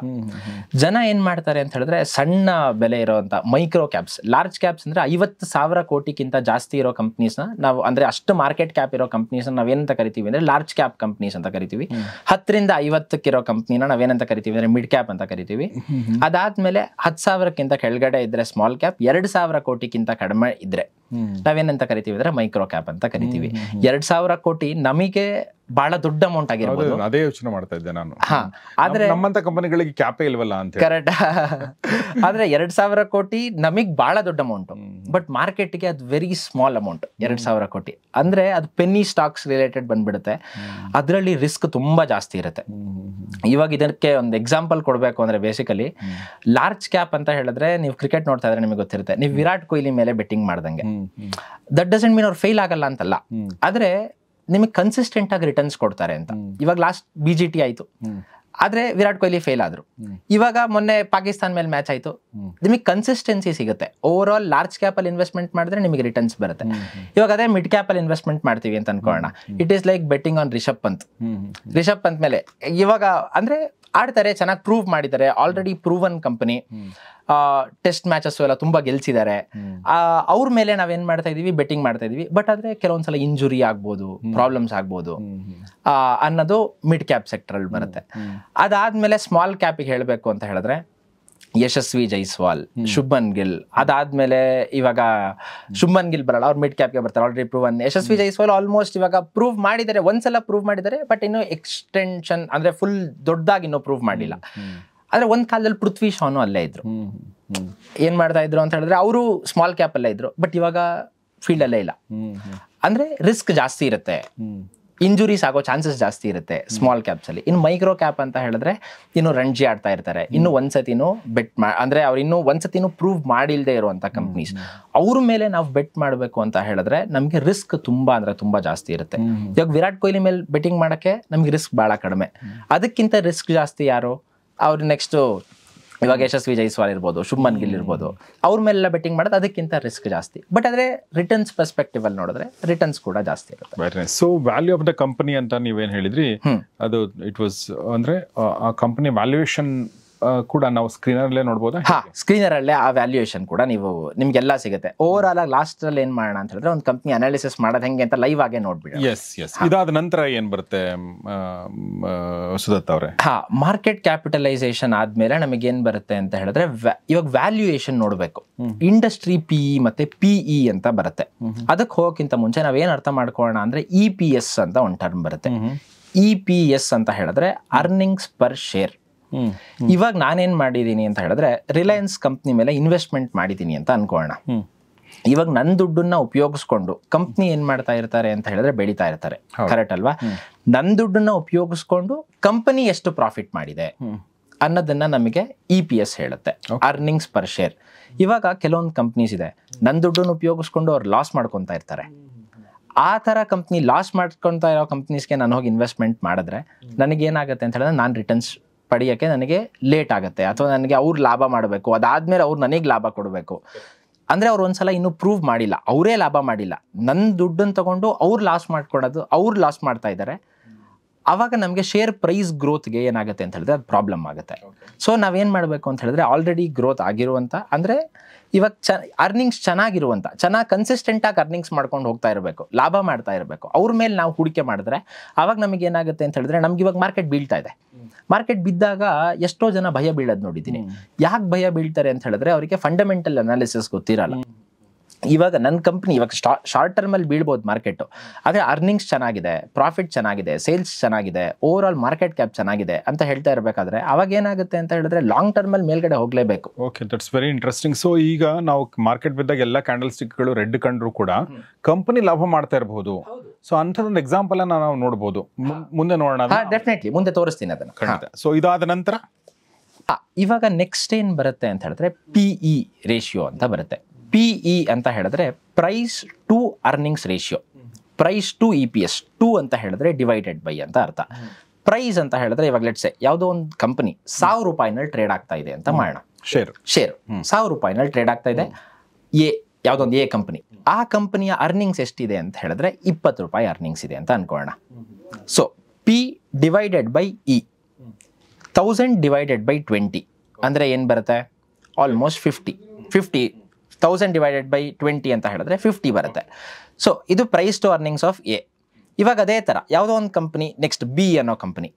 ಜನ ಏನ್ ಮಾಡ್ತಾರೆ ಅಂತ ಹೇಳಿದ್ರೆ ಸಣ್ಣ ಬೆಲೆ ಇರೋಂಥ ಮೈಕ್ರೋ ಕ್ಯಾಪ್ಸ್, ಲಾರ್ಜ್ ಕ್ಯಾಪ್ಸ್ ಅಂದ್ರೆ 50,000 ಕೋಟಿಗಿಂತ ಜಾಸ್ತಿ ಇರೋ ಕಂಪ್ನೀಸ್ನ ನಾವು, ಅಂದ್ರೆ ಅಷ್ಟು ಮಾರ್ಕೆಟ್ ಕ್ಯಾಪ್ ಇರೋ ಕಂಪ್ನೀಸ್ನ ನಾವೇನಂತ ಕರಿತೀವಿ ಅಂದ್ರೆ ಲಾರ್ಜ್ ಕ್ಯಾಪ್ ಕಂಪ್ನೀಸ್ ಅಂತ ಕರಿತೀವಿ. 10ರಿಂದ 50 ಕಂಪ್ನಿನ ನಾವೇನಂತ ಕರಿತೀವಿ ಅಂದ್ರೆ ಮಿಡ್ ಕ್ಯಾಪ್ ಅಂತ ಕರಿತೀವಿ. ಅದಾದ್ಮೇಲೆ 10,000ಕ್ಕಿಂತ ಕೆಳಗಡೆ ಇದ್ರೆ ಸ್ಮಾಲ್ ಕ್ಯಾಪ್, 2,000 ಕೋಟಿಗಿಂತ ಕಡಿಮೆ ಇದ್ರೆ ನಾವೇನಂತ ಕರಿತೀವಿ ಅಂದ್ರೆ ಮೈಕ್ರೋ ಕ್ಯಾಪ್ ಅಂತ ಕರಿತೀವಿ. 2,000 ಕೋಟಿ ನಮಗೆ ಬಹಳ ದೊಡ್ಡ ಅಮೌಂಟ್ ಆಗಿರ್ಬೋದು. ಅದೇ ಯೋಚನೆ ಮಾಡ್ತಾ ಇದ್ದೆ ನಾನು. ಆದ್ರೆ ನಮ್ಮಂತ ಕಂಪನಿಗಳಿಗೆ ಕ್ಯಾಪೇ ಇಲ್ವಲ್ಲ ಅಂತ. ಕರೆಕ್ಟ್. ಆದ್ರೆ 2,000 ಕೋಟಿ ನಮಗ್ ಬಹಳ ದೊಡ್ಡ ಅಮೌಂಟ್, ಬಟ್ ಮಾರ್ಕೆಟ್ಗೆ ಅದು ವೆರಿ ಸ್ಮಾಲ್ ಅಮೌಂಟ್. 2,000 ಕೋಟಿ ಅಂದ್ರೆ ಅದು ಪೆನ್ನಿ ಸ್ಟಾಕ್ಸ್ ರಿಲೇಟೆಡ್ ಬಂದ್ಬಿಡುತ್ತೆ. ಅದರಲ್ಲಿ ರಿಸ್ಕ್ ತುಂಬಾ ಜಾಸ್ತಿ ಇರುತ್ತೆ. ಇವಾಗ ಇದಕ್ಕೆ ಒಂದು ಎಕ್ಸಾಂಪಲ್ ಕೊಡ್ಬೇಕು ಅಂದ್ರೆ ಬೇಸಿಕಲಿ ಲಾರ್ಜ್ ಕ್ಯಾಪ್ ಅಂತ ಹೇಳಿದ್ರೆ, ನೀವು ಕ್ರಿಕೆಟ್ ನೋಡ್ತಾ ಇದ್ರೆ ನಿಮಗೆ ಗೊತ್ತಿರುತ್ತೆ, ನೀವು ವಿರಾಟ್ ಕೊಹ್ಲಿ ಮೇಲೆ ಬೆಟ್ಟಿಂಗ್ ಮಾಡ್ದಂಗೆ. ದಟ್ ಡಸಂಟ್ ಮೀನ್ ಅವ್ರು ಫೇಲ್ ಆಗಲ್ಲ ಅಂತಲ್ಲ, ಆದ್ರೆ ನಿಮಗೆ ಕನ್ಸಿಸ್ಟೆಂಟ್ ಆಗಿ ರಿಟರ್ನ್ಸ್ ಕೊಡ್ತಾರೆ ಅಂತ. ಇವಾಗ ಲಾಸ್ಟ್ BGT ಆಯ್ತು, ಆದ್ರೆ ವಿರಾಟ್ ಕೊಹ್ಲಿ ಫೇಲ್ ಆದ್ರು. ಇವಾಗ ಮೊನ್ನೆ ಪಾಕಿಸ್ತಾನ ಮೇಲೆ ಮ್ಯಾಚ್ ಆಯ್ತು, ನಿಮಗೆ ಕನ್ಸಿಸ್ಟೆನ್ಸಿ ಸಿಗುತ್ತೆ. ಓವರ್ ಆಲ್ ಲಾರ್ಜ್ ಕ್ಯಾಪ್ ಅಲ್ಲಿ ಇನ್ವೆಸ್ಟ್ಮೆಂಟ್ ಮಾಡಿದ್ರೆ ನಿಮಗೆ ರಿಟರ್ನ್ಸ್ ಬರುತ್ತೆ. ಇವಾಗ ಅದೇ ಮಿಡ್ ಕ್ಯಾಪ್ ಅಲ್ಲಿ ಇನ್ವೆಸ್ಟ್ಮೆಂಟ್ ಮಾಡ್ತೀವಿ ಅಂತ ಅನ್ಕೊಳ್ಳೋಣ, it is like betting on Rishabh Pant. Rishabh Pant ಮೇಲೆ ಇವಾಗ ಅಂದ್ರೆ ಆಡ್ತಾರೆ, ಚೆನ್ನಾಗಿ ಪ್ರೂವ್ ಮಾಡಿದ್ದಾರೆ, already proven company, test matches ಎಲ್ಲ ತುಂಬಾ ಗೆಲ್ಸಿದ್ದಾರೆ. ಅವ್ರ ಮೇಲೆ ನಾವೇನ್ ಮಾಡ್ತಾ ಇದೀವಿ, ಬೆಟ್ಟಿಂಗ್ ಮಾಡ್ತಾ ಇದೀವಿ. ಬಟ್ ಆದ್ರೆ ಕೆಲವೊಂದ್ಸಲ ಇಂಜುರಿ ಆಗ್ಬೋದು, ಪ್ರಾಬ್ಲಮ್ಸ್ ಆಗ್ಬೋದು ಅನ್ನೋದು ಮಿಡ್ ಕ್ಯಾಪ್ ಸೆಕ್ಟರ್ ಅಲ್ಲಿ ಬರುತ್ತೆ. ಅದಾದ್ಮೇಲೆ ಸ್ಮಾಲ್ ಕ್ಯಾಪಿಗೆ ಹೇಳಬೇಕು ಅಂತ ಹೇಳಿದ್ರೆ ಯಶಸ್ವಿ ಜೈಸ್ವಾಲ್, ಶುಭ್ಮನ್ ಗಿಲ್. ಅದಾದ್ಮೇಲೆ ಇವಾಗ ಶುಭ್ಮನ್ ಗಿಲ್ ಬರಲ್ಲ, ಅವ್ರು ಮಿಡ್ ಕ್ಯಾಪ್ಗೆ ಬರ್ತಾರೆ, ಆಲ್ರೆಡಿ ಪ್ರೂವನ್. ಯಶಸ್ವಿ ಜೈಸ್ವಾಲ್ ಆಲ್ಮೋಸ್ಟ್ ಇವಾಗ ಪ್ರೂವ್ ಮಾಡಿದ್ದಾರೆ, ಒಂದ್ಸಲ ಪ್ರೂವ್ ಮಾಡಿದ್ದಾರೆ, ಬಟ್ ಇನ್ನು ಎಕ್ಸ್ಟೆನ್ಷನ್ ಅಂದ್ರೆ ಫುಲ್ ದೊಡ್ಡದಾಗಿ ಇನ್ನೂ ಪ್ರೂವ್ ಮಾಡಿಲ್ಲ. ಆದ್ರೆ ಒಂದ್ ಕಾಲದಲ್ಲಿ ಪೃಥ್ವಿ ಶಾನು ಅಲ್ಲೇ ಇದ್ರು. ಏನ್ ಮಾಡ್ತಾ ಇದ್ರು ಅಂತ ಹೇಳಿದ್ರೆ ಅವರು ಸ್ಮಾಲ್ ಕ್ಯಾಪ್ ಅಲ್ಲೇ ಇದ್ರು, ಬಟ್ ಇವಾಗ ಫೀಲ್ಡ್ ಅಲ್ಲೇ ಇಲ್ಲ. ಅಂದ್ರೆ ರಿಸ್ಕ್ ಜಾಸ್ತಿ ಇರುತ್ತೆ, ಇಂಜುರೀಸ್ ಆಗೋ ಚಾನ್ಸಸ್ ಜಾಸ್ತಿ ಇರುತ್ತೆ ಸ್ಮಾಲ್ ಕ್ಯಾಪ್ಸ್ ಅಲ್ಲಿ. ಇನ್ನು ಮೈಕ್ರೋ ಕ್ಯಾಪ್ ಅಂತ ಹೇಳಿದ್ರೆ ಇನ್ನು ರಣಜಿ ಆಡ್ತಾ ಇರ್ತಾರೆ, ಇನ್ನು ಒಂದ್ಸತಿನೂ ಬೆಟ್ ಅಂದ್ರೆ ಅವ್ರು ಇನ್ನು ಒಂದ್ಸತಿನೂ ಪ್ರೂವ್ ಮಾಡಿಲ್ದೇ ಇರುವಂತ ಕಂಪ್ನೀಸ್, ಅವ್ರ ಮೇಲೆ ನಾವು ಬೆಟ್ ಮಾಡಬೇಕು ಅಂತ ಹೇಳಿದ್ರೆ ನಮ್ಗೆ ರಿಸ್ಕ್ ತುಂಬಾ ಅಂದ್ರೆ ತುಂಬಾ ಜಾಸ್ತಿ ಇರುತ್ತೆ. ಇವಾಗ ವಿರಾಟ್ ಕೊಹ್ಲಿ ಮೇಲೆ ಬೆಟ್ಟಿಂಗ್ ಮಾಡಕ್ಕೆ ನಮ್ಗೆ ರಿಸ್ಕ್ ಬಹಳ ಕಡಿಮೆ, ಅದಕ್ಕಿಂತ ರಿಸ್ಕ್ ಜಾಸ್ತಿ ಯಾರು, ಅವ್ರು ನೆಕ್ಸ್ಟ್ ಇವಾಗ ಯಶಸ್ವಿ ಜೈಸ್ವಾಲ್ ಇರ್ಬೋದು, ಶುಭ್ಮನ್ ಗಿಲ್ ಇರ್ಬೋದು, ಅವ್ರ ಮೇಲೆಲ್ಲ ಬೆಟ್ಟಿಂಗ್ ಮಾಡೋದು ಅದಕ್ಕಿಂತ ರಿಸ್ಕ್ ಜಾಸ್ತಿ. ಬಟ್ ಆದ್ರೆ ರಿಟರ್ನ್ಸ್ ಪರ್ಸ್ಪೆಕ್ಟಿವ್ ಅಲ್ಲಿ ನೋಡಿದ್ರೆ ರಿಟರ್ನ್ಸ್ ಕೂಡ ಜಾಸ್ತಿ ಇರುತ್ತೆ. So value of the company ಅಂತ ನೀವೇನ್ ಹೇಳಿದ್ರಿ, ಅದು ಇಟ್ ವಾಸ್ ಅಂದ್ರೆ ಆ ಕಂಪನಿ ವ್ಯಾಲ್ಯೂಯೇಷನ್ ಕೂಡ ನಾವು ಸ್ಕ್ರೀನರ್ ಅಲ್ಲೇ ನೋಡಬಹುದು. ಸ್ಕ್ರೀನರ್ ಅಲ್ಲೇ ಆ ವ್ಯಾಲ್ಯೂಯೇಷನ್ ಕೂಡ ನೀವು ನಿಮ್ಗೆಲ್ಲ ಸಿಗುತ್ತೆ. ಓವರ್ ಆಲ್ ಆಗಿ ಲಾಸ್ಟ್ ಅಲ್ಲಿ ಏನ್ ಮಾಡೋಣ ಅಂತ ಹೇಳಿದ್ರೆ ಒಂದು ಕಂಪನಿ ಅನಾಲಿಸಿಸ್ ಮಾಡೋದು ಹೆಂಗೆ ಅಂತ ಲೈವ್ ಆಗೇ ನೋಡ್ಬಿಡಿ. ಇದಾದ ನಂತರ ಏನ್ ಬರುತ್ತೆ ಸುದತ್ ಅವರೇ? ಮಾರ್ಕೆಟ್ ಕ್ಯಾಪಿಟಲೈಸೇಷನ್ ಆದ್ಮೇಲೆ ನಮಗೆ ಏನ್ ಬರುತ್ತೆ ಅಂತ ಹೇಳಿದ್ರೆ ಇವಾಗ ವ್ಯಾಲ್ಯೂಯೇಷನ್ ನೋಡ್ಬೇಕು. ಇಂಡಸ್ಟ್ರಿ PE ಮತ್ತೆ PE ಅಂತ ಬರುತ್ತೆ. ಅದಕ್ಕೆ ಹೋಗೋಕ್ಕಿಂತ ಮುಂಚೆ ನಾವೇನ್ ಅರ್ಥ ಮಾಡ್ಕೊಳ್ಳೋಣ ಅಂದ್ರೆ EPS ಅಂತ ಒಂದು ಟರ್ಮ್ ಬರುತ್ತೆ. EPS ಅಂತ ಹೇಳಿದ್ರೆ ಅರ್ನಿಂಗ್ಸ್ ಪರ್ ಶೇರ್. ಇವಾಗ ನಾನೇನ್ ಮಾಡಿದೀನಿ ಅಂತ ಹೇಳಿದ್ರೆ ರಿಲಯನ್ಸ್ ಕಂಪ್ನಿ ಮೇಲೆ ಇನ್ವೆಸ್ಟ್ಮೆಂಟ್ ಮಾಡಿದೀನಿ ಅಂತ ಅನ್ಕೊಳ್ಳೋಣ. ಇವಾಗ ನನ್ನ ದುಡ್ಡನ್ನ ಉಪಯೋಗಿಸ್ಕೊಂಡು ಕಂಪ್ನಿ ಏನ್ ಮಾಡ್ತಾ ಇರ್ತಾರೆ ಅಂತ ಹೇಳಿದ್ರೆ ಬೆಳೀತಾ ಇರ್ತಾರೆ, ಕರೆಕ್ಟ್ ಅಲ್ವಾ? ನನ್ನ ದುಡ್ಡನ್ನ ಉಪಯೋಗಿಸ್ಕೊಂಡು ಕಂಪನಿ ಎಷ್ಟು ಪ್ರಾಫಿಟ್ ಮಾಡಿದೆ ಅನ್ನೋದನ್ನ ನಮಗೆ EPS ಹೇಳುತ್ತೆ, ಅರ್ನಿಂಗ್ಸ್ ಪರ್ ಶೇರ್. ಇವಾಗ ಕೆಲವೊಂದು ಕಂಪ್ನೀಸ್ ಇದೆ, ನನ್ನ ದುಡ್ಡನ್ನು ಉಪಯೋಗಿಸ್ಕೊಂಡು ಅವ್ರು ಲಾಸ್ ಮಾಡ್ಕೊತಾ ಇರ್ತಾರೆ. ಆ ತರ ಕಂಪ್ನಿ ಲಾಸ್ ಮಾಡ್ಕೊತಾ ಇರೋ ಕಂಪ್ನೀಸ್ಗೆ ನಾನು ಹೋಗಿ ಇನ್ವೆಸ್ಟ್ಮೆಂಟ್ ಮಾಡಿದ್ರೆ ನನಗೇನಾಗುತ್ತೆ ಅಂತ ಹೇಳಿದ್ರೆ ನಾನು ರಿಟರ್ನ್ಸ್ ಪಡೆಯೋಕ್ಕೆ ನನಗೆ ಲೇಟ್ ಆಗುತ್ತೆ, ಅಥವಾ ನನಗೆ ಅವ್ರು ಲಾಭ ಮಾಡಬೇಕು, ಅದಾದ್ಮೇಲೆ ಅವ್ರು ನನಗೆ ಲಾಭ ಕೊಡಬೇಕು. ಅಂದ್ರೆ ಅವ್ರು ಒಂದ್ಸಲ ಇನ್ನೂ ಪ್ರೂವ್ ಮಾಡಿಲ್ಲ, ಅವರೇ ಲಾಭ ಮಾಡಿಲ್ಲ, ನನ್ನ ದುಡ್ಡನ್ನು ತಗೊಂಡು ಅವ್ರು ಲಾಸ್ ಮಾಡ್ಕೊಡೋದು, ಅವ್ರು ಲಾಸ್ ಮಾಡ್ತಾ ಇದ್ದಾರೆ. ಆವಾಗ ನಮಗೆ ಶೇರ್ ಪ್ರೈಸ್ ಗ್ರೋತ್ಗೆ ಏನಾಗುತ್ತೆ ಅಂತ ಹೇಳಿದ್ರೆ ಅದು ಪ್ರಾಬ್ಲಮ್ ಆಗುತ್ತೆ. ಸೊ ನಾವೇನ್ ಮಾಡಬೇಕು ಅಂತ ಹೇಳಿದ್ರೆ ಆಲ್ರೆಡಿ ಗ್ರೋತ್ ಆಗಿರುವಂತ, ಅಂದ್ರೆ ಇವಾಗ ಅರ್ನಿಂಗ್ಸ್ ಚೆನ್ನಾಗಿರುವಂತ, ಚೆನ್ನಾಗಿ ಕನ್ಸಿಸ್ಟೆಂಟ್ ಆಗಿ ಅರ್ನಿಂಗ್ಸ್ ಮಾಡ್ಕೊಂಡು ಹೋಗ್ತಾ ಇರಬೇಕು, ಲಾಭ ಮಾಡ್ತಾ ಇರಬೇಕು, ಅವ್ರ ಮೇಲೆ ನಾವು ಹೂಡಿಕೆ ಮಾಡಿದ್ರೆ ಅವಾಗ ನಮಗೆ ಏನಾಗುತ್ತೆ ಅಂತ ಹೇಳಿದ್ರೆ ನಮ್ಗೆ ಇವಾಗ ಮಾರ್ಕೆಟ್ ಬೀಳ್ತಾ ಇದೆ. ಮಾರ್ಕೆಟ್ ಬಿದ್ದಾಗ ಎಷ್ಟೋ ಜನ ಭಯ ಬೀಳೋದು ನೋಡಿದ್ದೀನಿ. ಯಾಕೆ ಭಯ ಬೀಳ್ತಾರೆ ಅಂತ ಹೇಳಿದ್ರೆ ಅವರಿಗೆ ಫಂಡಮೆಂಟಲ್ ಅನಾಲಿಸಿಸ್ ಗೊತ್ತಿರಲ್ಲ. ಇವಾಗ ನನ್ನ ಕಂಪ್ನಿ ಇವಾಗ ಶಾರ್ಟ್ ಟರ್ಮ್ ಅಲ್ಲಿ ಬೀಳ್ಬೋದು ಮಾರ್ಕೆಟ್, ಆದ್ರೆ ಅರ್ನಿಂಗ್ಸ್ ಚೆನ್ನಾಗಿದೆ, ಪ್ರಾಫಿಟ್ ಚೆನ್ನಾಗಿದೆ, ಸೇಲ್ಸ್ ಚೆನ್ನಾಗಿದೆ, ಓವರ್ ಆಲ್ ಮಾರ್ಕೆಟ್ ಕ್ಯಾಪ್ ಚೆನ್ನಾಗಿದೆ ಅಂತ ಹೇಳ್ತಾ ಇರಬೇಕಾದ್ರೆ ಅವಾಗ ಏನಾಗುತ್ತೆ ಅಂತ ಹೇಳಿದ್ರೆ ಲಾಂಗ್ ಟರ್ಮ್ ಅಲ್ಲಿ ಮೇಲ್ಗಡೆ ಹೋಗ್ಲೇಬೇಕು. Okay, that's very interesting. So ಈಗ ನಾವು ಮಾರ್ಕೆಟ್ ಬಿದ್ದಾಗ ಎಲ್ಲ ಕ್ಯಾಂಡಲ್ ಸ್ಟಿಕ್ಗಳು ರೆಡ್ ಕಂಡ್ರು ಕೂಡ ಕಂಪನಿ ಲಾಭ ಮಾಡ್ತಾ ಇರಬಹುದು. ಸೊ ಅಂಥದ್ದೊಂದು ಎಕ್ಸಾಂಪಲ್ ಅನ್ನ ನಾವು ನೋಡಬಹುದು, ಮುಂದೆ ನೋಡೋಣ. ಡೆಫಿನೆಟ್ಲಿ ಮುಂದೆ ತೋರಿಸ್ತೀನಿ ಅದನ್ನ. ಸೊ ಇದಾದ ನಂತರ ಇವಾಗ ನೆಕ್ಸ್ಟ್ ಏನ್ ಬರುತ್ತೆ ಅಂತ ಹೇಳಿದ್ರೆ PE ರೇಷಿಯೋ ಅಂತ ಬರುತ್ತೆ. PE ಅಂತ ಹೇಳಿದ್ರೆ price to earnings ratio, price to EPS. 2 ಅಂತ ಹೇಳಿದ್ರೆ ಡಿವೈಡೆಡ್ ಬೈ ಅಂತ ಅರ್ಥ. ಪ್ರೈಸ್ ಅಂತ ಹೇಳಿದ್ರೆ ಇವಾಗ ಲೆಟ್ಸ್ ಸೇ ಯಾವುದೋ ಒಂದು ಕಂಪನಿ 1,000 ರೂಪಾಯಿನಲ್ಲಿ ಟ್ರೇಡ್ ಆಗ್ತಾ ಇದೆ ಅಂತ ಮಾಡೋಣ. ಶೇರ್ 1,000 ರೂಪಾಯಿನಲ್ಲಿ ಟ್ರೇಡ್ ಆಗ್ತಾ ಇದೆ, ಯಾವುದೊಂದು A ಕಂಪನಿ. ಆ ಕಂಪನಿಯ ಅರ್ನಿಂಗ್ಸ್ ಎಷ್ಟಿದೆ ಅಂತ ಹೇಳಿದ್ರೆ 20 ರೂಪಾಯಿ ಅರ್ನಿಂಗ್ಸ್ ಇದೆ ಅಂತ ಅನ್ಕೊಳ್ಳೋಣ. So P divided by E. 1000 divided by 20 ಅಂದರೆ ಏನು ಬರುತ್ತೆ? ಆಲ್ಮೋಸ್ಟ್ 50. 1000 ಡಿವೈಡೆಡ್ ಬೈ 20 ಅಂತ ಹೇಳಿದ್ರೆ 50 ಬರುತ್ತೆ. ಸೊ ಇದು price to earnings of A. ಇವಾಗ ಅದೇ ಥರ ಯಾವುದೋ ಒಂದು ಕಂಪ್ನಿ, ನೆಕ್ಸ್ಟ್ ಬಿ ಅನ್ನೋ ಕಂಪ್ನಿ,